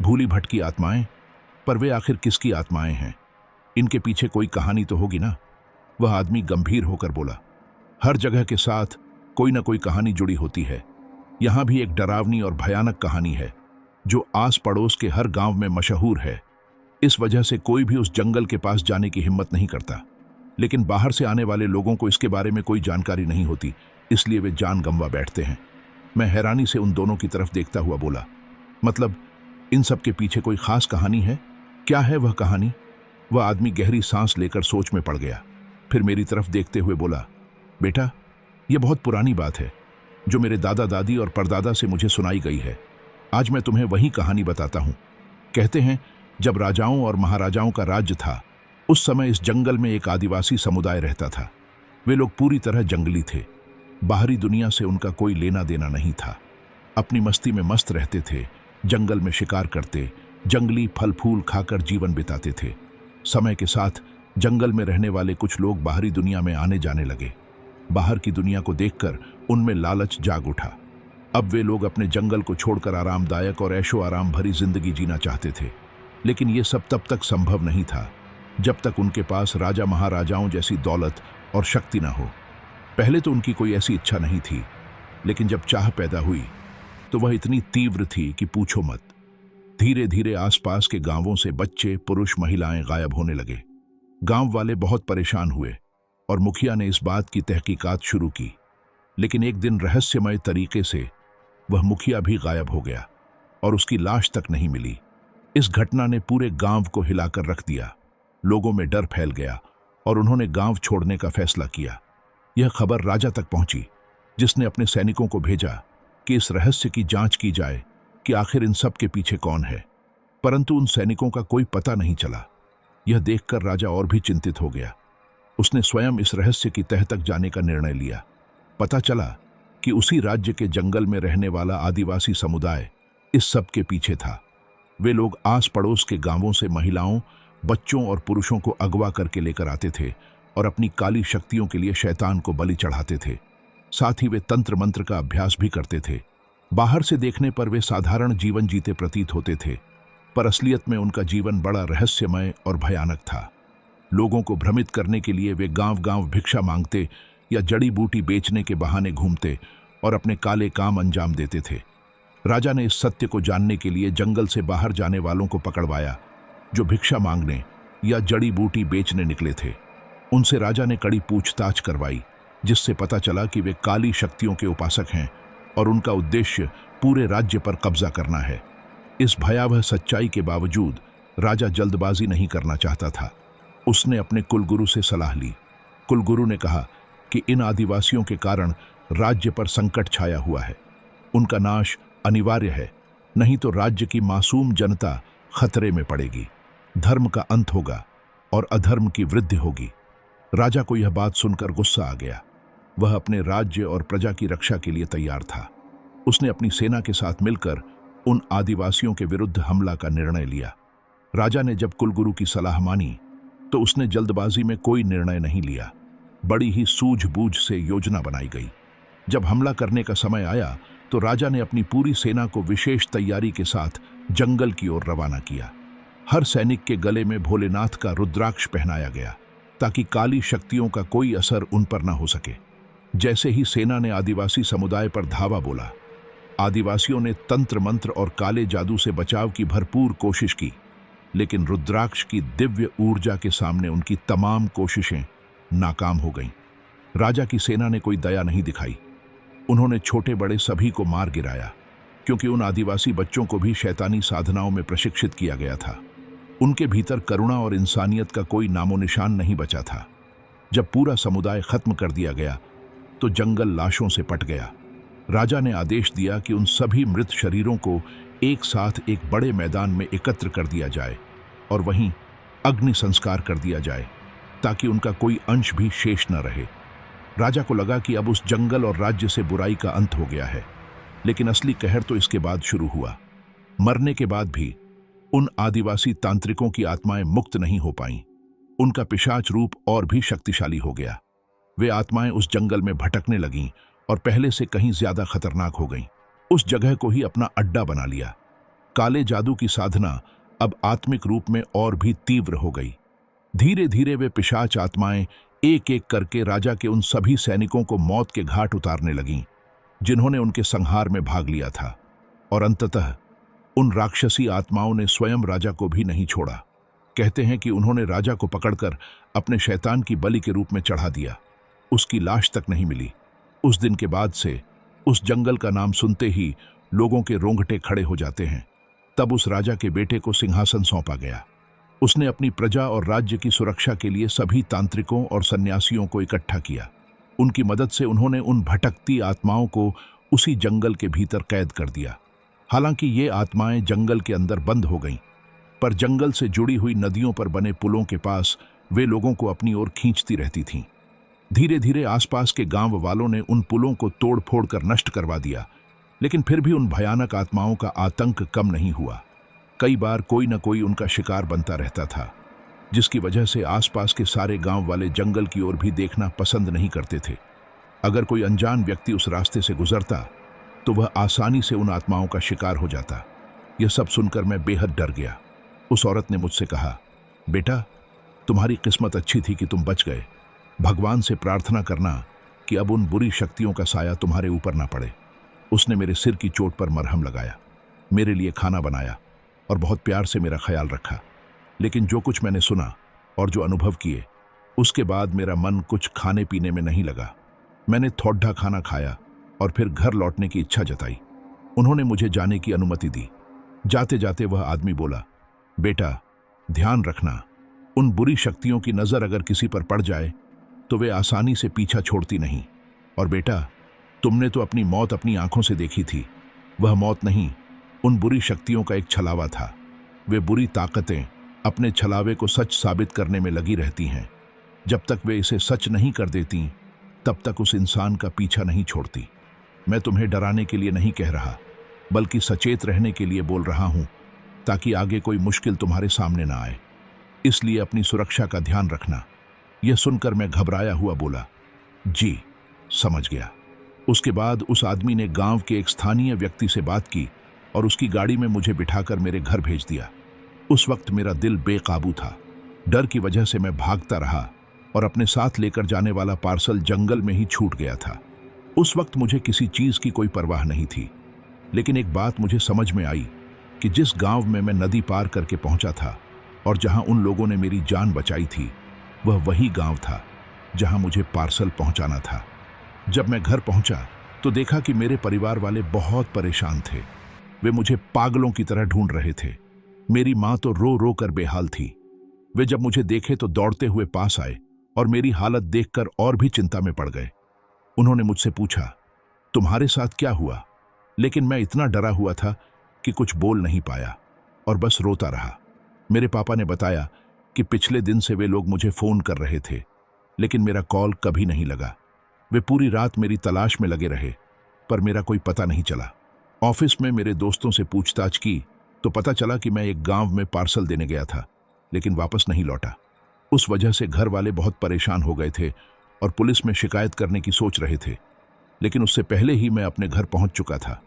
भूली भटकी आत्माएं? पर वे आखिर किसकी आत्माएं हैं? इनके पीछे कोई कहानी तो होगी ना? वह आदमी गंभीर होकर बोला, हर जगह के साथ कोई ना कोई कहानी जुड़ी होती है। यहां भी एक डरावनी और भयानक कहानी है जो आस पड़ोस के हर गांव में मशहूर है। इस वजह से कोई भी उस जंगल के पास जाने की हिम्मत नहीं करता। लेकिन बाहर से आने वाले लोगों को इसके बारे में कोई जानकारी नहीं होती, इसलिए वे जान गंवा बैठते हैं। मैं हैरानी से उन दोनों की तरफ देखता हुआ बोला, मतलब इन सब के पीछे कोई खास कहानी है? क्या है वह कहानी? वह आदमी गहरी सांस लेकर सोच में पड़ गया। फिर मेरी तरफ देखते हुए बोला, बेटा, यह बहुत पुरानी बात है जो मेरे दादा दादी और परदादा से मुझे सुनाई गई है। आज मैं तुम्हें वही कहानी बताता हूँ। कहते हैं जब राजाओं और महाराजाओं का राज्य था, उस समय इस जंगल में एक आदिवासी समुदाय रहता था। वे लोग पूरी तरह जंगली थे। बाहरी दुनिया से उनका कोई लेना देना नहीं था। अपनी मस्ती में मस्त रहते थे, जंगल में शिकार करते, जंगली फल फूल खाकर जीवन बिताते थे। समय के साथ जंगल में रहने वाले कुछ लोग बाहरी दुनिया में आने जाने लगे। बाहर की दुनिया को देखकर उनमें लालच जाग उठा। अब वे लोग अपने जंगल को छोड़कर आरामदायक और ऐशो आराम भरी जिंदगी जीना चाहते थे। लेकिन ये सब तब तक संभव नहीं था जब तक उनके पास राजा महाराजाओं जैसी दौलत और शक्ति न हो। पहले तो उनकी कोई ऐसी इच्छा नहीं थी, लेकिन जब चाह पैदा हुई तो वह इतनी तीव्र थी कि पूछो मत। धीरे धीरे आसपास के गांवों से बच्चे, पुरुष, महिलाएं गायब होने लगे। गांव वाले बहुत परेशान हुए और मुखिया ने इस बात की तहकीकात शुरू की। लेकिन एक दिन रहस्यमय तरीके से वह मुखिया भी गायब हो गया और उसकी लाश तक नहीं मिली। इस घटना ने पूरे गांव को हिलाकर रख दिया। लोगों में डर फैल गया और उन्होंने गांव छोड़ने का फैसला किया। यह खबर राजा तक पहुंची, जिसने अपने सैनिकों को भेजा कि इस रहस्य की जांच की जाए कि आखिर इन सब के पीछे कौन है। परंतु उन सैनिकों का कोई पता नहीं चला। यह देखकर राजा और भी चिंतित हो गया। उसने स्वयं इस रहस्य की तह तक जाने का निर्णय लिया। पता चला कि उसी राज्य के जंगल में रहने वाला आदिवासी समुदाय इस सब के पीछे था। वे लोग आस पड़ोस के गांवों से महिलाओं, बच्चों और पुरुषों को अगवा करके लेकर आते थे और अपनी काली शक्तियों के लिए शैतान को बलि चढ़ाते थे। साथ ही वे तंत्र मंत्र का अभ्यास भी करते थे। बाहर से देखने पर वे साधारण जीवन जीते प्रतीत होते थे, पर असलियत में उनका जीवन बड़ा रहस्यमय और भयानक था। लोगों को भ्रमित करने के लिए वे गांव-गांव भिक्षा मांगते या जड़ी बूटी बेचने के बहाने घूमते और अपने काले काम अंजाम देते थे। राजा ने इस सत्य को जानने के लिए जंगल से बाहर जाने वालों को पकड़वाया जो भिक्षा मांगने या जड़ी बूटी बेचने निकले थे। उनसे राजा ने कड़ी पूछताछ करवाई, जिससे पता चला कि वे काली शक्तियों के उपासक हैं और उनका उद्देश्य पूरे राज्य पर कब्जा करना है। इस भयावह सच्चाई के बावजूद राजा जल्दबाजी नहीं करना चाहता था। उसने अपने कुलगुरु से सलाह ली। कुलगुरु ने कहा कि इन आदिवासियों के कारण राज्य पर संकट छाया हुआ है। उनका नाश अनिवार्य है, नहीं तो राज्य की मासूम जनता खतरे में पड़ेगी। धर्म का अंत होगा और अधर्म की वृद्धि होगी। राजा को यह बात सुनकर गुस्सा आ गया। वह अपने राज्य और प्रजा की रक्षा के लिए तैयार था। उसने अपनी सेना के साथ मिलकर उन आदिवासियों के विरुद्ध हमला का निर्णय लिया। राजा ने जब कुलगुरु की सलाह मानी तो उसने जल्दबाजी में कोई निर्णय नहीं लिया। बड़ी ही सूझबूझ से योजना बनाई गई। जब हमला करने का समय आया तो राजा ने अपनी पूरी सेना को विशेष तैयारी के साथ जंगल की ओर रवाना किया। हर सैनिक के गले में भोलेनाथ का रुद्राक्ष पहनाया गया ताकि काली शक्तियों का कोई असर उन पर न हो सके। जैसे ही सेना ने आदिवासी समुदाय पर धावा बोला, आदिवासियों ने तंत्र मंत्र और काले जादू से बचाव की भरपूर कोशिश की, लेकिन रुद्राक्ष की दिव्य ऊर्जा के सामने उनकी तमाम कोशिशें नाकाम हो गईं। राजा की सेना ने कोई दया नहीं दिखाई। उन्होंने छोटे बड़े सभी को मार गिराया, क्योंकि उन आदिवासी बच्चों को भी शैतानी साधनाओं में प्रशिक्षित किया गया था। उनके भीतर करुणा और इंसानियत का कोई नामो निशान नहीं बचा था। जब पूरा समुदाय खत्म कर दिया गया तो जंगल लाशों से पट गया। राजा ने आदेश दिया कि उन सभी मृत शरीरों को एक साथ एक बड़े मैदान में एकत्र कर दिया जाए और वहीं अग्नि संस्कार कर दिया जाए, ताकि उनका कोई अंश भी शेष न रहे। राजा को लगा कि अब उस जंगल और राज्य से बुराई का अंत हो गया है, लेकिन असली कहर तो इसके बाद शुरू हुआ। मरने के बाद भी उन आदिवासी तांत्रिकों की आत्माएं मुक्त नहीं हो पाईं। उनका पिशाच रूप और भी शक्तिशाली हो गया। वे आत्माएं उस जंगल में भटकने लगीं और पहले से कहीं ज्यादा खतरनाक हो गईं। उस जगह को ही अपना अड्डा बना लिया। काले जादू की साधना अब आत्मिक रूप में और भी तीव्र हो गई। धीरे धीरे वे पिशाच आत्माएं एक एक करके राजा के उन सभी सैनिकों को मौत के घाट उतारने लगीं जिन्होंने उनके संहार में भाग लिया था, और अंततः उन राक्षसी आत्माओं ने स्वयं राजा को भी नहीं छोड़ा। कहते हैं कि उन्होंने राजा को पकड़कर अपने शैतान की बलि के रूप में चढ़ा दिया। उसकी लाश तक नहीं मिली। उस दिन के बाद से उस जंगल का नाम सुनते ही लोगों के रोंगटे खड़े हो जाते हैं। तब उस राजा के बेटे को सिंहासन सौंपा गया। उसने अपनी प्रजा और राज्य की सुरक्षा के लिए सभी तांत्रिकों और सन्यासियों को इकट्ठा किया। उनकी मदद से उन्होंने उन भटकती आत्माओं को उसी जंगल के भीतर कैद कर दिया। हालांकि ये आत्माएं जंगल के अंदर बंद हो गईं, पर जंगल से जुड़ी हुई नदियों पर बने पुलों के पास वे लोगों को अपनी ओर खींचती रहती थीं। धीरे धीरे आसपास के गांव वालों ने उन पुलों को तोड़ फोड़ कर नष्ट करवा दिया, लेकिन फिर भी उन भयानक आत्माओं का आतंक कम नहीं हुआ। कई बार कोई न कोई उनका शिकार बनता रहता था, जिसकी वजह से आसपास के सारे गांव वाले जंगल की ओर भी देखना पसंद नहीं करते थे। अगर कोई अनजान व्यक्ति उस रास्ते से गुजरता तो वह आसानी से उन आत्माओं का शिकार हो जाता। यह सब सुनकर मैं बेहद डर गया। उस औरत ने मुझसे कहा, बेटा, तुम्हारी किस्मत अच्छी थी कि तुम बच गए। भगवान से प्रार्थना करना कि अब उन बुरी शक्तियों का साया तुम्हारे ऊपर ना पड़े। उसने मेरे सिर की चोट पर मरहम लगाया, मेरे लिए खाना बनाया और बहुत प्यार से मेरा ख्याल रखा। लेकिन जो कुछ मैंने सुना और जो अनुभव किए, उसके बाद मेरा मन कुछ खाने पीने में नहीं लगा। मैंने थोड़ा खाना खाया और फिर घर लौटने की इच्छा जताई। उन्होंने मुझे जाने की अनुमति दी। जाते जाते वह आदमी बोला, बेटा, ध्यान रखना, उन बुरी शक्तियों की नज़र अगर किसी पर पड़ जाए तो वे आसानी से पीछा छोड़ती नहीं। और बेटा, तुमने तो अपनी मौत अपनी आंखों से देखी थी। वह मौत नहीं, उन बुरी शक्तियों का एक छलावा था। वे बुरी ताकतें अपने छलावे को सच साबित करने में लगी रहती हैं। जब तक वे इसे सच नहीं कर देती, तब तक उस इंसान का पीछा नहीं छोड़ती। मैं तुम्हें डराने के लिए नहीं कह रहा, बल्कि सचेत रहने के लिए बोल रहा हूं, ताकि आगे कोई मुश्किल तुम्हारे सामने ना आए। इसलिए अपनी सुरक्षा का ध्यान रखना। यह सुनकर मैं घबराया हुआ बोला, जी, समझ गया। उसके बाद उस आदमी ने गांव के एक स्थानीय व्यक्ति से बात की और उसकी गाड़ी में मुझे बिठाकर मेरे घर भेज दिया। उस वक्त मेरा दिल बेकाबू था। डर की वजह से मैं भागता रहा और अपने साथ लेकर जाने वाला पार्सल जंगल में ही छूट गया था। उस वक्त मुझे किसी चीज की कोई परवाह नहीं थी, लेकिन एक बात मुझे समझ में आई कि जिस गांव में मैं नदी पार करके पहुंचा था और जहां उन लोगों ने मेरी जान बचाई थी, वह वही गांव था जहां मुझे पार्सल पहुंचाना था। जब मैं घर पहुंचा तो देखा कि मेरे परिवार वाले बहुत परेशान थे। वे मुझे पागलों की तरह ढूंढ रहे थे। मेरी मां तो रो रो कर बेहाल थी। वे जब मुझे देखे तो दौड़ते हुए पास आए और मेरी हालत देखकर और भी चिंता में पड़ गए। उन्होंने मुझसे पूछा, तुम्हारे साथ क्या हुआ? लेकिन मैं इतना डरा हुआ था कि कुछ बोल नहीं पाया और बस रोता रहा। मेरे पापा ने बताया कि पिछले दिन से वे लोग मुझे फोन कर रहे थे, लेकिन मेरा कॉल कभी नहीं लगा। वे पूरी रात मेरी तलाश में लगे रहे, पर मेरा कोई पता नहीं चला। ऑफिस में मेरे दोस्तों से पूछताछ की तो पता चला कि मैं एक गांव में पार्सल देने गया था, लेकिन वापस नहीं लौटा। उस वजह से घर वाले बहुत परेशान हो गए थे और पुलिस में शिकायत करने की सोच रहे थे। लेकिन उससे पहले ही मैं अपने घर पहुंच चुका था।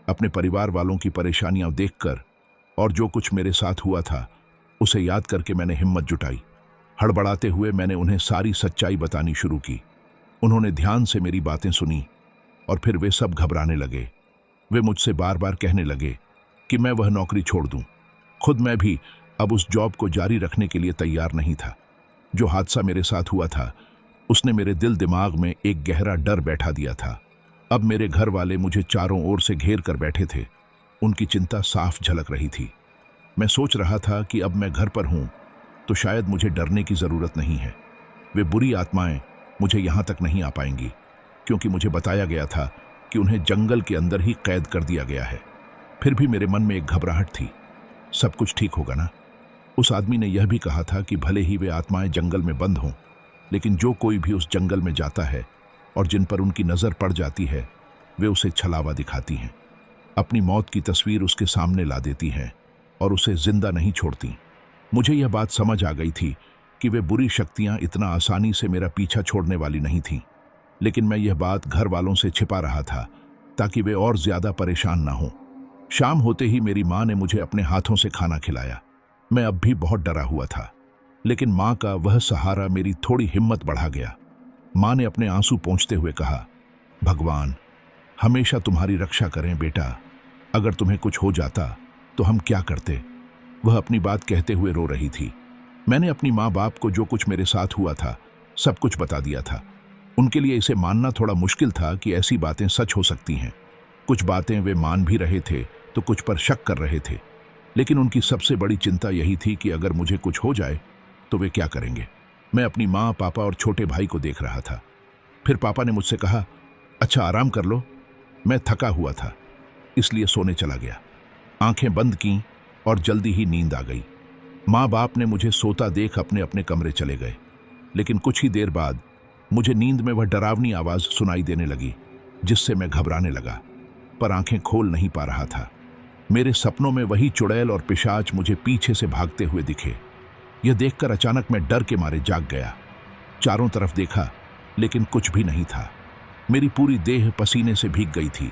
अपने परिवार वालों की परेशानियां देखकर और जो कुछ मेरे साथ हुआ था उसे याद करके मैंने हिम्मत जुटाई। हड़बड़ाते हुए मैंने उन्हें सारी सच्चाई बतानी शुरू की। उन्होंने ध्यान से मेरी बातें सुनी और फिर वे सब घबराने लगे। वे मुझसे बार बार कहने लगे कि मैं वह नौकरी छोड़ दूं। खुद मैं भी अब उस जॉब को जारी रखने के लिए तैयार नहीं था। जो हादसा मेरे साथ हुआ था उसने मेरे दिल दिमाग में एक गहरा डर बैठा दिया था। अब मेरे घर वाले मुझे चारों ओर से घेर कर बैठे थे। उनकी चिंता साफ झलक रही थी। मैं सोच रहा था कि अब मैं घर पर हूं तो शायद मुझे डरने की जरूरत नहीं है। वे बुरी आत्माएं मुझे यहां तक नहीं आ पाएंगी, क्योंकि मुझे बताया गया था कि उन्हें जंगल के अंदर ही कैद कर दिया गया है। फिर भी मेरे मन में एक घबराहट थी। सब कुछ ठीक होगा ना? उस आदमी ने यह भी कहा था कि भले ही वे आत्माएं जंगल में बंद हों, लेकिन जो कोई भी उस जंगल में जाता है और जिन पर उनकी नज़र पड़ जाती है, वे उसे छलावा दिखाती हैं, अपनी मौत की तस्वीर उसके सामने ला देती हैं और उसे जिंदा नहीं छोड़ती। मुझे यह बात समझ आ गई थी कि वे बुरी शक्तियां इतना आसानी से मेरा पीछा छोड़ने वाली नहीं थीं, लेकिन मैं यह बात घर वालों से छिपा रहा था ताकि वे और ज्यादा परेशान ना हों। शाम होते ही मेरी माँ ने मुझे अपने हाथों से खाना खिलाया। मैं अब भी बहुत डरा हुआ था, लेकिन माँ का वह सहारा मेरी थोड़ी हिम्मत बढ़ा गया। माँ ने अपने आंसू पोंछते हुए कहा, भगवान हमेशा तुम्हारी रक्षा करें बेटा, अगर तुम्हें कुछ हो जाता तो हम क्या करते। वह अपनी बात कहते हुए रो रही थी। मैंने अपनी माँ बाप को जो कुछ मेरे साथ हुआ था सब कुछ बता दिया था। उनके लिए इसे मानना थोड़ा मुश्किल था कि ऐसी बातें सच हो सकती हैं। कुछ बातें वे मान भी रहे थे तो कुछ पर शक कर रहे थे। लेकिन उनकी सबसे बड़ी चिंता यही थी कि अगर मुझे कुछ हो जाए तो वे क्या करेंगे। मैं अपनी माँ, पापा और छोटे भाई को देख रहा था। फिर पापा ने मुझसे कहा, अच्छा आराम कर लो। मैं थका हुआ था, इसलिए सोने चला गया। आंखें बंद की और जल्दी ही नींद आ गई। माँ बाप ने मुझे सोता देख अपने अपने कमरे चले गए। लेकिन कुछ ही देर बाद मुझे नींद में वह डरावनी आवाज सुनाई देने लगी, जिससे मैं घबराने लगा, पर आंखें खोल नहीं पा रहा था। मेरे सपनों में वही चुड़ैल और पिशाच मुझे पीछे से भागते हुए दिखे। यह देखकर अचानक मैं डर के मारे जाग गया। चारों तरफ देखा, लेकिन कुछ भी नहीं था। मेरी पूरी देह पसीने से भीग गई थी।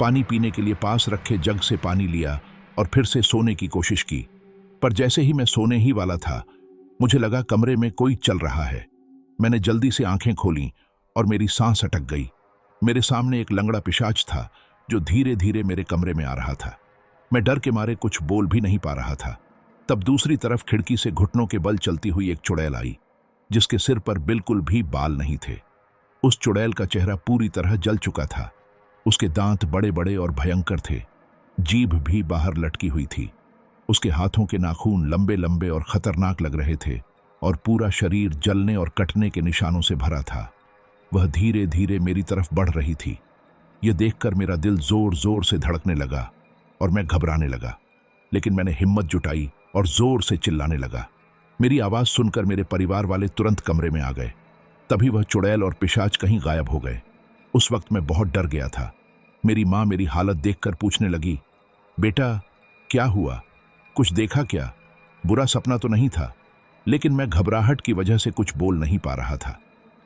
पानी पीने के लिए पास रखे जग से पानी लिया और फिर से सोने की कोशिश की, पर जैसे ही मैं सोने ही वाला था, मुझे लगा कमरे में कोई चल रहा है। मैंने जल्दी से आंखें खोलीं और मेरी सांस अटक गई। मेरे सामने एक लंगड़ा पिशाच था जो धीरे धीरे मेरे कमरे में आ रहा था। मैं डर के मारे कुछ बोल भी नहीं पा रहा था। तब दूसरी तरफ खिड़की से घुटनों के बल चलती हुई एक चुड़ैल आई, जिसके सिर पर बिल्कुल भी बाल नहीं थे। उस चुड़ैल का चेहरा पूरी तरह जल चुका था। उसके दांत बड़े बड़े और भयंकर थे। जीभ भी बाहर लटकी हुई थी। उसके हाथों के नाखून लंबे लंबे और खतरनाक लग रहे थे और पूरा शरीर जलने और कटने के निशानों से भरा था। वह धीरे धीरे मेरी तरफ बढ़ रही थी। यह देखकर मेरा दिल जोर जोर से धड़कने लगा और मैं घबराने लगा। लेकिन मैंने हिम्मत जुटाई और जोर से चिल्लाने लगा। मेरी आवाज सुनकर मेरे परिवार वाले तुरंत कमरे में आ गए। तभी वह चुड़ैल और पिशाच कहीं गायब हो गए। उस वक्त मैं बहुत डर गया था। मेरी माँ मेरी हालत देखकर पूछने लगी, बेटा क्या हुआ, कुछ देखा क्या, बुरा सपना तो नहीं था? लेकिन मैं घबराहट की वजह से कुछ बोल नहीं पा रहा था।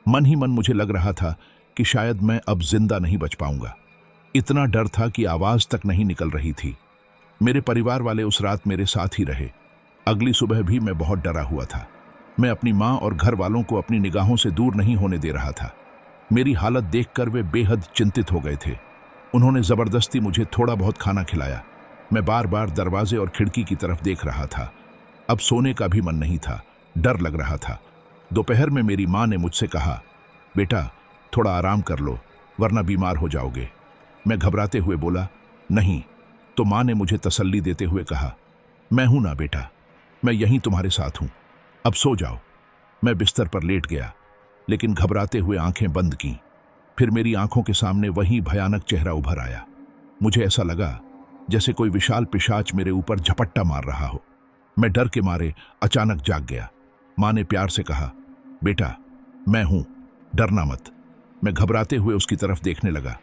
मन ही मन मुझे लग रहा था कि शायद मैं अब जिंदा नहीं बच पाऊंगा। इतना डर था कि आवाज तक नहीं निकल रही थी। मेरे परिवार वाले उस रात मेरे साथ ही रहे। अगली सुबह भी मैं बहुत डरा हुआ था। मैं अपनी माँ और घर वालों को अपनी निगाहों से दूर नहीं होने दे रहा था। मेरी हालत देखकर वे बेहद चिंतित हो गए थे। उन्होंने जबरदस्ती मुझे थोड़ा बहुत खाना खिलाया। मैं बार बार दरवाजे और खिड़की की तरफ देख रहा था। अब सोने का भी मन नहीं था, डर लग रहा था। दोपहर में मेरी माँ ने मुझसे कहा, बेटा थोड़ा आराम कर लो वरना बीमार हो जाओगे। मैं घबराते हुए बोला, नहीं। तो माँ ने मुझे तसल्ली देते हुए कहा, मैं हूं ना बेटा, मैं यहीं तुम्हारे साथ हूं, अब सो जाओ। मैं बिस्तर पर लेट गया, लेकिन घबराते हुए आंखें बंद की। फिर मेरी आंखों के सामने वही भयानक चेहरा उभर आया। मुझे ऐसा लगा जैसे कोई विशाल पिशाच मेरे ऊपर झपट्टा मार रहा हो। मैं डर के मारे अचानक जाग गया। माँ ने प्यार से कहा, बेटा मैं हूं, डरना मत। मैं घबराते हुए उसकी तरफ देखने लगा।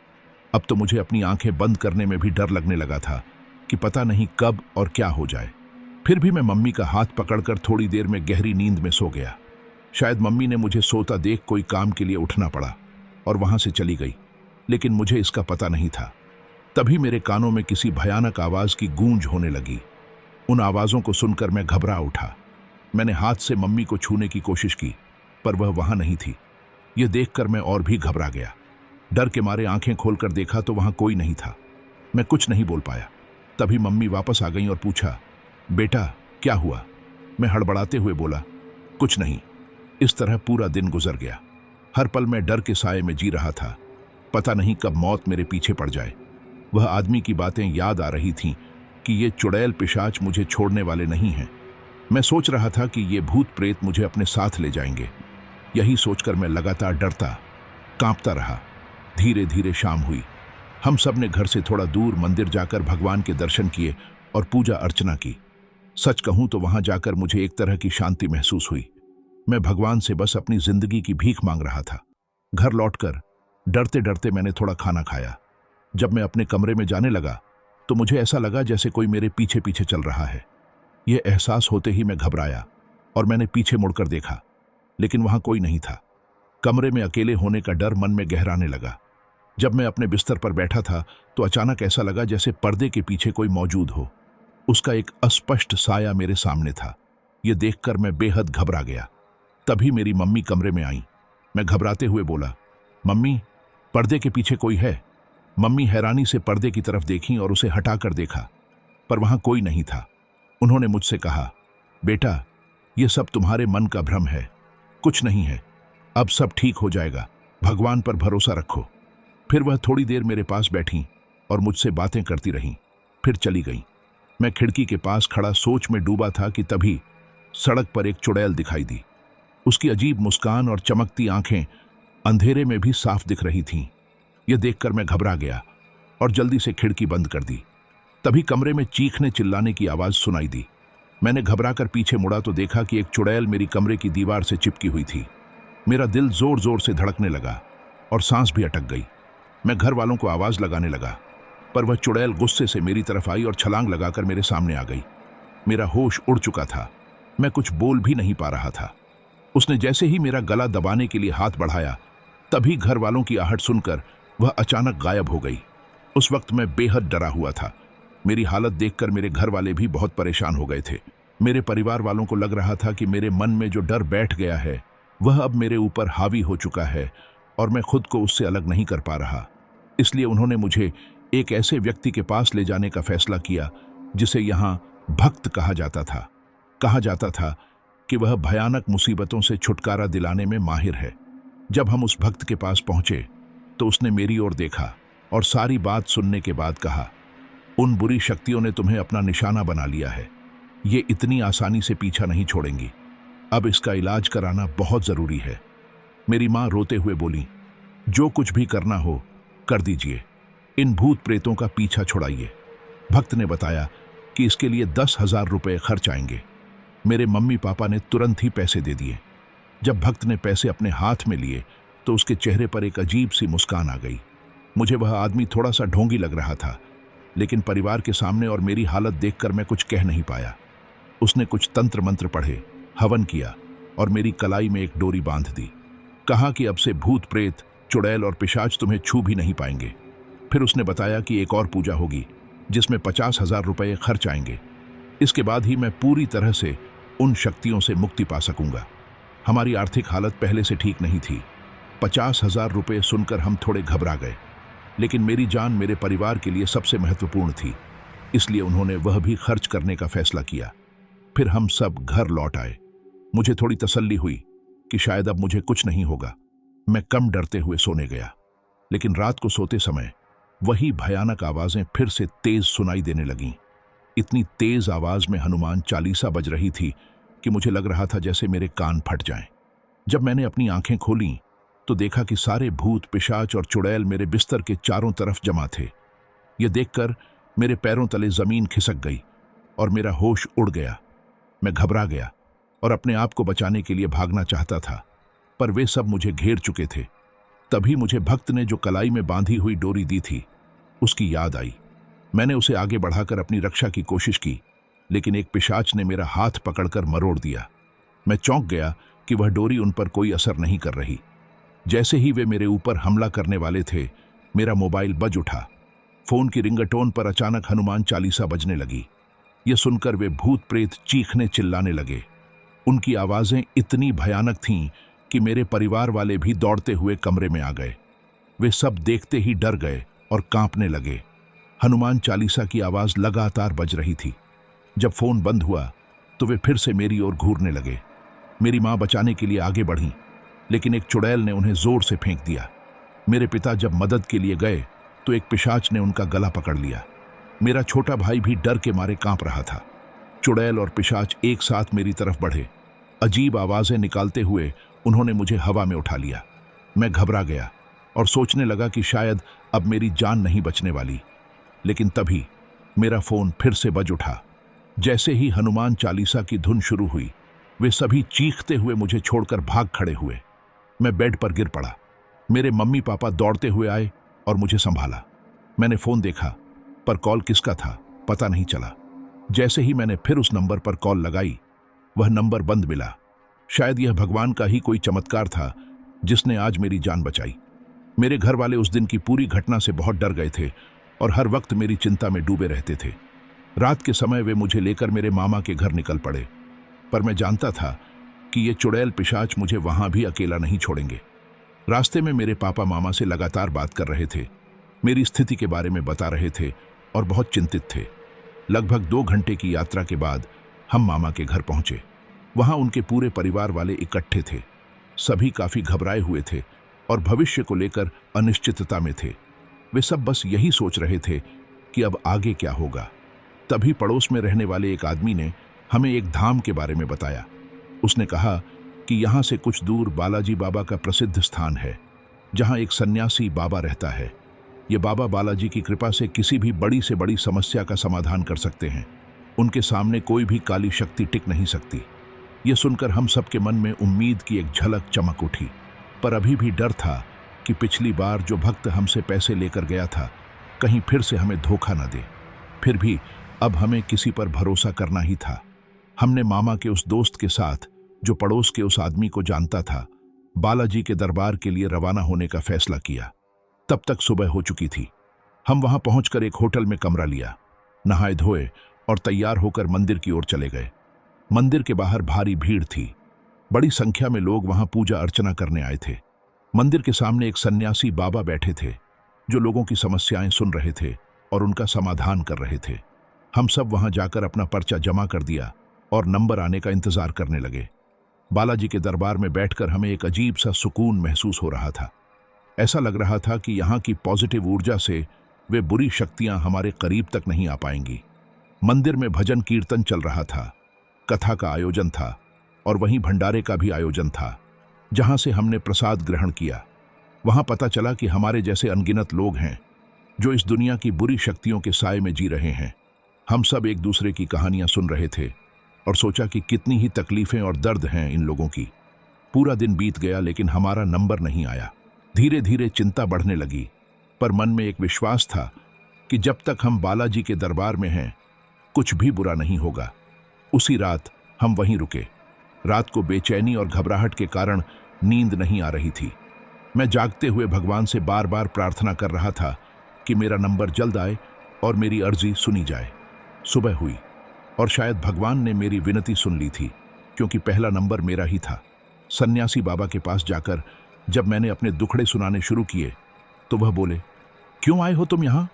अब तो मुझे अपनी आंखें बंद करने में भी डर लगने लगा था कि पता नहीं कब और क्या हो जाए। फिर भी मैं मम्मी का हाथ पकड़कर थोड़ी देर में गहरी नींद में सो गया। शायद मम्मी ने मुझे सोता देख कोई काम के लिए उठना पड़ा और वहां से चली गई, लेकिन मुझे इसका पता नहीं था। तभी मेरे कानों में किसी भयानक आवाज की गूंज होने लगी। उन आवाजों को सुनकर मैं घबरा उठा। मैंने हाथ से मम्मी को छूने की कोशिश की, पर वह वहां नहीं थी। यह देखकर मैं और भी घबरा गया। डर के मारे आंखें खोलकर देखा तो वहां कोई नहीं था। मैं कुछ नहीं बोल पाया। तभी मम्मी वापस आ गई और पूछा, बेटा क्या हुआ? मैं हड़बड़ाते हुए बोला, कुछ नहीं। इस तरह पूरा दिन गुजर गया। हर पल मैं डर के साए में जी रहा था। पता नहीं कब मौत मेरे पीछे पड़ जाए। वह आदमी की बातें याद आ रही थीं कि ये चुड़ैल पिशाच मुझे छोड़ने वाले नहीं हैं। मैं सोच रहा था कि ये भूत प्रेत मुझे अपने साथ ले जाएंगे। यही सोचकर मैं लगातार डरता, कांपता रहा। धीरे धीरे शाम हुई। हम सब ने घर से थोड़ा दूर मंदिर जाकर भगवान के दर्शन किए और पूजा अर्चना की। सच कहूं तो वहां जाकर मुझे एक तरह की शांति महसूस हुई। मैं भगवान से बस अपनी जिंदगी की भीख मांग रहा था। घर लौटकर डरते डरते मैंने थोड़ा खाना खाया। जब मैं अपने कमरे में जाने लगा तो मुझे ऐसा लगा जैसे कोई मेरे पीछे पीछे चल रहा है। यह एहसास होते ही मैं घबराया और मैंने पीछे मुड़कर देखा, लेकिन वहां कोई नहीं था। कमरे में अकेले होने का डर मन में गहराने लगा। जब मैं अपने बिस्तर पर बैठा था तो अचानक ऐसा लगा जैसे पर्दे के पीछे कोई मौजूद हो। उसका एक अस्पष्ट साया मेरे सामने था। यह देखकर मैं बेहद घबरा गया। तभी मेरी मम्मी कमरे में आई। मैं घबराते हुए बोला, मम्मी पर्दे के पीछे कोई है? मम्मी हैरानी से पर्दे की तरफ देखीं और उसे हटाकर देखा, पर वहां कोई नहीं था। उन्होंने मुझसे कहा, बेटा यह सब तुम्हारे मन का भ्रम है, कुछ नहीं है, अब सब ठीक हो जाएगा, भगवान पर भरोसा रखो। फिर वह थोड़ी देर मेरे पास बैठी और मुझसे बातें करती रहीं, फिर चली गई। मैं खिड़की के पास खड़ा सोच में डूबा था कि तभी सड़क पर एक चुड़ैल दिखाई दी। उसकी अजीब मुस्कान और चमकती आंखें अंधेरे में भी साफ दिख रही थीं। यह देखकर मैं घबरा गया और जल्दी से खिड़की बंद कर दी। तभी कमरे में चीखने चिल्लाने की आवाज सुनाई दी। मैंने घबराकर पीछे मुड़ा तो देखा कि एक चुड़ैल मेरी कमरे की दीवार से चिपकी हुई थी। मेरा दिल जोर जोर से धड़कने लगा और सांस भी अटक गई। मैं घर वालों को आवाज लगाने लगा, पर वह चुड़ैल गुस्से से मेरी तरफ आई और छलांग लगाकर मेरे सामने आ गई। मेरा होश उड़ चुका था, मैं कुछ बोल भी नहीं पा रहा था। उसने जैसे ही मेरा गला दबाने के लिए हाथ बढ़ाया, तभी घर वालों की आहट सुनकर वह अचानक गायब हो गई। उस वक्त मैं बेहद डरा हुआ था। मेरी हालत देखकर मेरे घर वाले भी बहुत परेशान हो गए थे। मेरे परिवार वालों को लग रहा था कि मेरे मन में जो डर बैठ गया है वह अब मेरे ऊपर हावी हो चुका है और मैं खुद को उससे अलग नहीं कर पा रहा। इसलिए उन्होंने मुझे एक ऐसे व्यक्ति के पास ले जाने का फैसला किया जिसे यहाँ भक्त कहा जाता था। कहा जाता था कि वह भयानक मुसीबतों से छुटकारा दिलाने में माहिर है। जब हम उस भक्त के पास पहुंचे तो उसने मेरी ओर देखा और सारी बात सुनने के बाद कहा, उन बुरी शक्तियों ने तुम्हें अपना निशाना बना लिया है। ये इतनी आसानी से पीछा नहीं छोड़ेंगी। अब इसका इलाज कराना बहुत जरूरी है। मेरी माँ रोते हुए बोली, जो कुछ भी करना हो कर दीजिए, इन भूत प्रेतों का पीछा छुड़ाइए। भक्त ने बताया कि इसके लिए 10,000 रुपये खर्च आएंगे। मेरे मम्मी पापा ने तुरंत ही पैसे दे दिए। जब भक्त ने पैसे अपने हाथ में लिए तो उसके चेहरे पर एक अजीब सी मुस्कान आ गई। मुझे वह आदमी थोड़ा सा ढोंगी लग रहा था, लेकिन परिवार के सामने और मेरी हालत देखकर मैं कुछ कह नहीं पाया। उसने कुछ तंत्र मंत्र पढ़े, हवन किया और मेरी कलाई में एक डोरी बांध दी। कहा कि अब से भूत प्रेत, चुड़ैल और पिशाच तुम्हें छू भी नहीं पाएंगे। फिर उसने बताया कि एक और पूजा होगी जिसमें 50,000 रुपये खर्च आएंगे। इसके बाद ही मैं पूरी तरह से उन शक्तियों से मुक्ति पा सकूंगा। हमारी आर्थिक हालत पहले से ठीक नहीं थी। 50,000 रुपये सुनकर हम थोड़े घबरा गए, लेकिन मेरी जान मेरे परिवार के लिए सबसे महत्वपूर्ण थी, इसलिए उन्होंने वह भी खर्च करने का फैसला किया। फिर हम सब घर लौट आए। मुझे थोड़ी तसल्ली हुई कि शायद अब मुझे कुछ नहीं होगा। मैं कम डरते हुए सोने गया, लेकिन रात को सोते समय वही भयानक आवाजें फिर से तेज सुनाई देने लगीं। इतनी तेज आवाज में हनुमान चालीसा बज रही थी कि मुझे लग रहा था जैसे मेरे कान फट जाएं। जब मैंने अपनी आंखें खोलीं तो देखा कि सारे भूत, पिशाच और चुड़ैल मेरे बिस्तर के चारों तरफ जमा थे। यह देखकर मेरे पैरों तले जमीन खिसक गई और मेरा होश उड़ गया। मैं घबरा गया और अपने आप को बचाने के लिए भागना चाहता था, पर वे सब मुझे घेर चुके थे। तभी मुझे भक्त ने जो कलाई में बांधी हुई डोरी दी थी उसकी याद आई। मैंने उसे आगे बढ़ाकर अपनी रक्षा की कोशिश की, लेकिन एक पिशाच ने मेरा हाथ पकड़कर मरोड़ दिया। मैं चौंक गया कि वह डोरी उन पर कोई असर नहीं कर रही। जैसे ही वे मेरे ऊपर हमला करने वाले थे, मेरा मोबाइल बज उठा। फोन की रिंगटोन पर अचानक हनुमान चालीसा बजने लगी। यह सुनकर वे भूत प्रेत चीखने चिल्लाने लगे। उनकी आवाजें इतनी भयानक थीं कि मेरे परिवार वाले भी दौड़ते हुए कमरे में आ गए। वे सब देखते ही डर गए और कांपने लगे। हनुमान चालीसा की आवाज लगातार बज रही थी। जब फोन बंद हुआ तो वे फिर से मेरी ओर घूरने लगे। मेरी मां बचाने के लिए आगे बढ़ी, लेकिन एक चुड़ैल ने उन्हें जोर से फेंक दिया। मेरे पिता जब मदद के लिए गए तो एक पिशाच ने उनका गला पकड़ लिया। मेरा छोटा भाई भी डर के मारे कांप रहा था। चुड़ैल और पिशाच एक साथ मेरी तरफ बढ़े। अजीब आवाजें निकालते हुए उन्होंने मुझे हवा में उठा लिया। मैं घबरा गया और सोचने लगा कि शायद अब मेरी जान नहीं बचने वाली। लेकिन तभी मेरा फोन फिर से बज उठा। जैसे ही हनुमान चालीसा की धुन शुरू हुई, वे सभी चीखते हुए मुझे छोड़कर भाग खड़े हुए। मैं बेड पर गिर पड़ा। मेरे मम्मी पापा दौड़ते हुए आए और मुझे संभाला। मैंने फोन देखा, पर कॉल किसका था पता नहीं चला। जैसे ही मैंने फिर उस नंबर पर कॉल लगाई, वह नंबर बंद मिला। शायद यह भगवान का ही कोई चमत्कार था जिसने आज मेरी जान बचाई। मेरे घर वाले उस दिन की पूरी घटना से बहुत डर गए थे और हर वक्त मेरी चिंता में डूबे रहते थे। रात के समय वे मुझे लेकर मेरे मामा के घर निकल पड़े, पर मैं जानता था कि ये चुड़ैल पिशाच मुझे वहां भी अकेला नहीं छोड़ेंगे। रास्ते में मेरे पापा मामा से लगातार बात कर रहे थे, मेरी स्थिति के बारे में बता रहे थे और बहुत चिंतित थे। लगभग 2 घंटे की यात्रा के बाद हम मामा के घर पहुंचे। वहां उनके पूरे परिवार वाले इकट्ठे थे। सभी काफी घबराए हुए थे और भविष्य को लेकर अनिश्चितता में थे। वे सब बस यही सोच रहे थे कि अब आगे क्या होगा। तभी पड़ोस में रहने वाले एक आदमी ने हमें एक धाम के बारे में बताया। उसने कहा कि यहाँ से कुछ दूर बालाजी बाबा का प्रसिद्ध स्थान है, जहाँ एक सन्यासी बाबा रहता है। ये बाबा बालाजी की कृपा से किसी भी बड़ी से बड़ी समस्या का समाधान कर सकते हैं। उनके सामने कोई भी काली शक्ति टिक नहीं सकती। ये सुनकर हम सबके मन में उम्मीद की एक झलक चमक उठी, पर अभी भी डर था कि पिछली बार जो भक्त हमसे पैसे लेकर गया था कहीं फिर से हमें धोखा न दे। फिर भी अब हमें किसी पर भरोसा करना ही था। हमने मामा के उस दोस्त के साथ, जो पड़ोस के उस आदमी को जानता था, बालाजी के दरबार के लिए रवाना होने का फैसला किया। तब तक सुबह हो चुकी थी। हम वहां पहुंचकर एक होटल में कमरा लिया, नहाए धोए और तैयार होकर मंदिर की ओर चले गए। मंदिर के बाहर भारी भीड़ थी। बड़ी संख्या में लोग वहां पूजा अर्चना करने आए थे। मंदिर के सामने एक सन्यासी बाबा बैठे थे, जो लोगों की समस्याएं सुन रहे थे और उनका समाधान कर रहे थे। हम सब वहां जाकर अपना पर्चा जमा कर दिया और नंबर आने का इंतजार करने लगे। बालाजी के दरबार में बैठकर हमें एक अजीब सा सुकून महसूस हो रहा था। ऐसा लग रहा था कि यहाँ की पॉजिटिव ऊर्जा से वे बुरी शक्तियां हमारे करीब तक नहीं आ पाएंगी। मंदिर में भजन कीर्तन चल रहा था, कथा का आयोजन था और वहीं भंडारे का भी आयोजन था, जहां से हमने प्रसाद ग्रहण किया। वहां पता चला कि हमारे जैसे अनगिनत लोग हैं जो इस दुनिया की बुरी शक्तियों के साए में जी रहे हैं। हम सब एक दूसरे की कहानियां सुन रहे थे और सोचा कि कितनी ही तकलीफें और दर्द हैं इन लोगों की। पूरा दिन बीत गया लेकिन हमारा नंबर नहीं आया। धीरे धीरे चिंता बढ़ने लगी, पर मन में एक विश्वास था कि जब तक हम बालाजी के दरबार में हैं, कुछ भी बुरा नहीं होगा। उसी रात हम वहीं रुके। रात को बेचैनी और घबराहट के कारण नींद नहीं आ रही थी। मैं जागते हुए भगवान से बार बार प्रार्थना कर रहा था कि मेरा नंबर जल्द आए और मेरी अर्जी सुनी जाए। सुबह हुई और शायद भगवान ने मेरी विनती सुन ली थी, क्योंकि पहला नंबर मेरा ही था। सन्यासी बाबा के पास जाकर जब मैंने अपने दुखड़े सुनाने शुरू किए तो वह बोले, क्यों आए हो तुम यहाँ?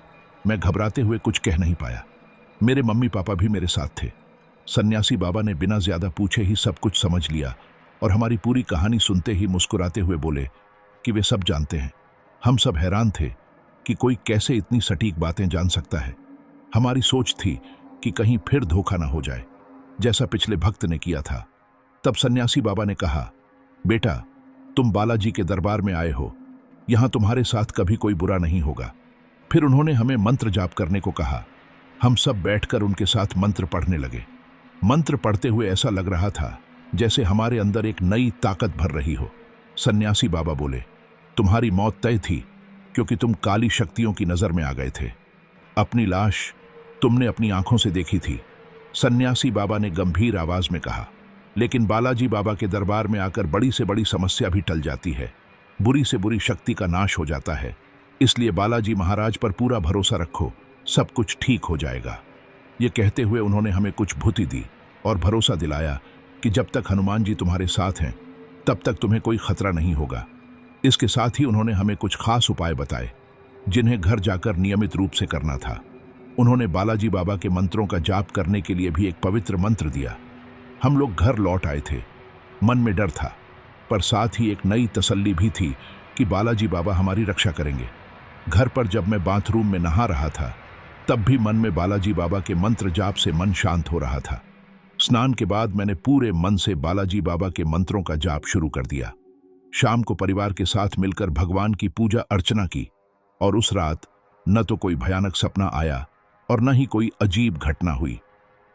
मैं घबराते हुए कुछ कह नहीं पाया। मेरे मम्मी पापा भी मेरे साथ थे। सन्यासी बाबा ने बिना ज्यादा पूछे ही सब कुछ समझ लिया और हमारी पूरी कहानी सुनते ही मुस्कुराते हुए बोले कि वे सब जानते हैं। हम सब हैरान थे कि कोई कैसे इतनी सटीक बातें जान सकता है। हमारी सोच थी कि कहीं फिर धोखा ना हो जाए, जैसा पिछले भक्त ने किया था। तब सन्यासी बाबा ने कहा, बेटा, तुम बालाजी के दरबार में आए हो, यहां तुम्हारे साथ कभी कोई बुरा नहीं होगा। फिर उन्होंने हमें मंत्र जाप करने को कहा। हम सब बैठकर उनके साथ मंत्र पढ़ने लगे। मंत्र पढ़ते हुए ऐसा लग रहा था जैसे हमारे अंदर एक नई ताकत भर रही हो। सन्यासी बाबा बोले, तुम्हारी मौत तय थी क्योंकि तुम काली शक्तियों की नजर में आ गए थे। अपनी लाश तुमने अपनी आंखों से देखी थी। सन्यासी बाबा ने गंभीर आवाज में कहा, लेकिन बालाजी बाबा के दरबार में आकर बड़ी से बड़ी समस्या भी टल जाती है, बुरी से बुरी शक्ति का नाश हो जाता है। इसलिए बालाजी महाराज पर पूरा भरोसा रखो, सब कुछ ठीक हो जाएगा। ये कहते हुए उन्होंने हमें कुछ भूति दी और भरोसा दिलाया कि जब तक हनुमान जी तुम्हारे साथ हैं तब तक तुम्हें कोई खतरा नहीं होगा। इसके साथ ही उन्होंने हमें कुछ खास उपाय बताए जिन्हें घर जाकर नियमित रूप से करना था। उन्होंने बालाजी बाबा के मंत्रों का जाप करने के लिए भी एक पवित्र मंत्र दिया। हम लोग घर लौट आए थे। मन में डर था, पर साथ ही एक नई तसल्ली भी थी कि बालाजी बाबा हमारी रक्षा करेंगे। घर पर जब मैं बाथरूम में नहा रहा था तब भी मन में बालाजी बाबा के मंत्र जाप से मन शांत हो रहा था। स्नान के बाद मैंने पूरे मन से बालाजी बाबा के मंत्रों का जाप शुरू कर दिया। शाम को परिवार के साथ मिलकर भगवान की पूजा अर्चना की और उस रात न तो कोई भयानक सपना आया और न ही कोई अजीब घटना हुई।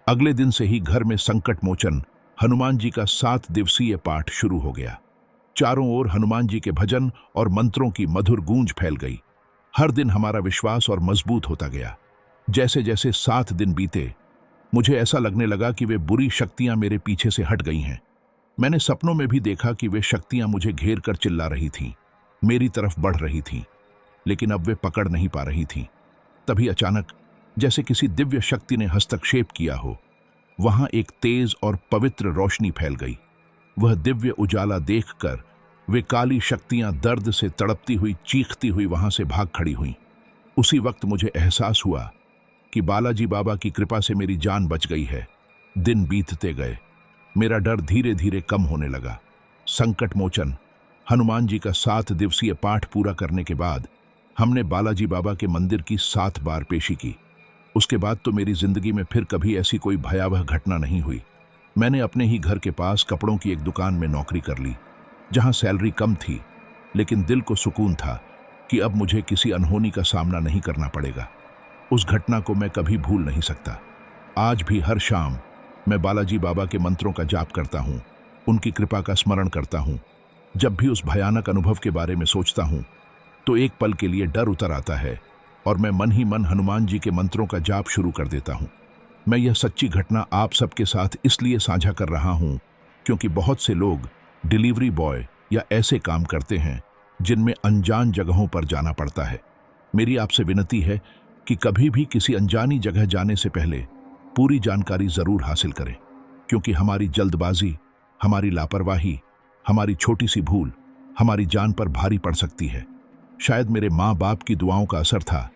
अगले दिन से ही घर में संकट मोचन हनुमान जी का 7 दिवसीय पाठ शुरू हो गया। चारों ओर हनुमान जी के भजन और मंत्रों की मधुर गूंज फैल गई। हर दिन हमारा विश्वास और मजबूत होता गया। जैसे जैसे 7 दिन बीते, मुझे ऐसा लगने लगा कि वे बुरी शक्तियां मेरे पीछे से हट गई हैं। मैंने सपनों में भी देखा कि वे शक्तियां मुझे घेर कर चिल्ला रही थीं, मेरी तरफ बढ़ रही थीं, लेकिन अब वे पकड़ नहीं पा रही थीं। तभी अचानक, जैसे किसी दिव्य शक्ति ने हस्तक्षेप किया हो, वहां एक तेज और पवित्र रोशनी फैल गई। वह दिव्य उजाला देखकर वे काली शक्तियां दर्द से तड़पती हुई, चीखती हुई वहां से भाग खड़ी हुईं। उसी वक्त मुझे एहसास हुआ कि बालाजी बाबा की कृपा से मेरी जान बच गई है। दिन बीतते गए, मेरा डर धीरे धीरे कम होने लगा। संकट मोचन हनुमान जी का 7 दिवसीय पाठ पूरा करने के बाद हमने बालाजी बाबा के मंदिर की 7 बार पेशी की। उसके बाद तो मेरी जिंदगी में फिर कभी ऐसी कोई भयावह घटना नहीं हुई। मैंने अपने ही घर के पास कपड़ों की एक दुकान में नौकरी कर ली, जहां सैलरी कम थी, लेकिन दिल को सुकून था कि अब मुझे किसी अनहोनी का सामना नहीं करना पड़ेगा। उस घटना को मैं कभी भूल नहीं सकता। आज भी हर शाम मैं बालाजी बाबा के मंत्रों का जाप करता हूँ, उनकी कृपा का स्मरण करता हूँ। जब भी उस भयानक अनुभव के बारे में सोचता हूँ तो एक पल के लिए डर उतर आता है और मैं मन ही मन हनुमान जी के मंत्रों का जाप शुरू कर देता हूँ। मैं यह सच्ची घटना आप सबके साथ इसलिए साझा कर रहा हूँ क्योंकि बहुत से लोग डिलीवरी बॉय या ऐसे काम करते हैं जिनमें अनजान जगहों पर जाना पड़ता है। मेरी आपसे विनती है कि कभी भी किसी अनजानी जगह जाने से पहले पूरी जानकारी जरूर हासिल करें, क्योंकि हमारी जल्दबाजी, हमारी लापरवाही, हमारी छोटी सी भूल हमारी जान पर भारी पड़ सकती है। शायद मेरे माँ बाप की दुआओं का असर था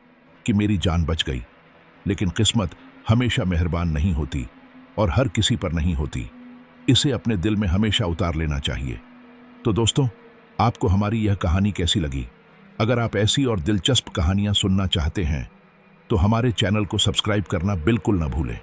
कि मेरी जान बच गई, लेकिन किस्मत हमेशा मेहरबान नहीं होती और हर किसी पर नहीं होती। इसे अपने दिल में हमेशा उतार लेना चाहिए। तो दोस्तों, आपको हमारी यह कहानी कैसी लगी? अगर आप ऐसी और दिलचस्प कहानियां सुनना चाहते हैं तो हमारे चैनल को सब्सक्राइब करना बिल्कुल न भूलें।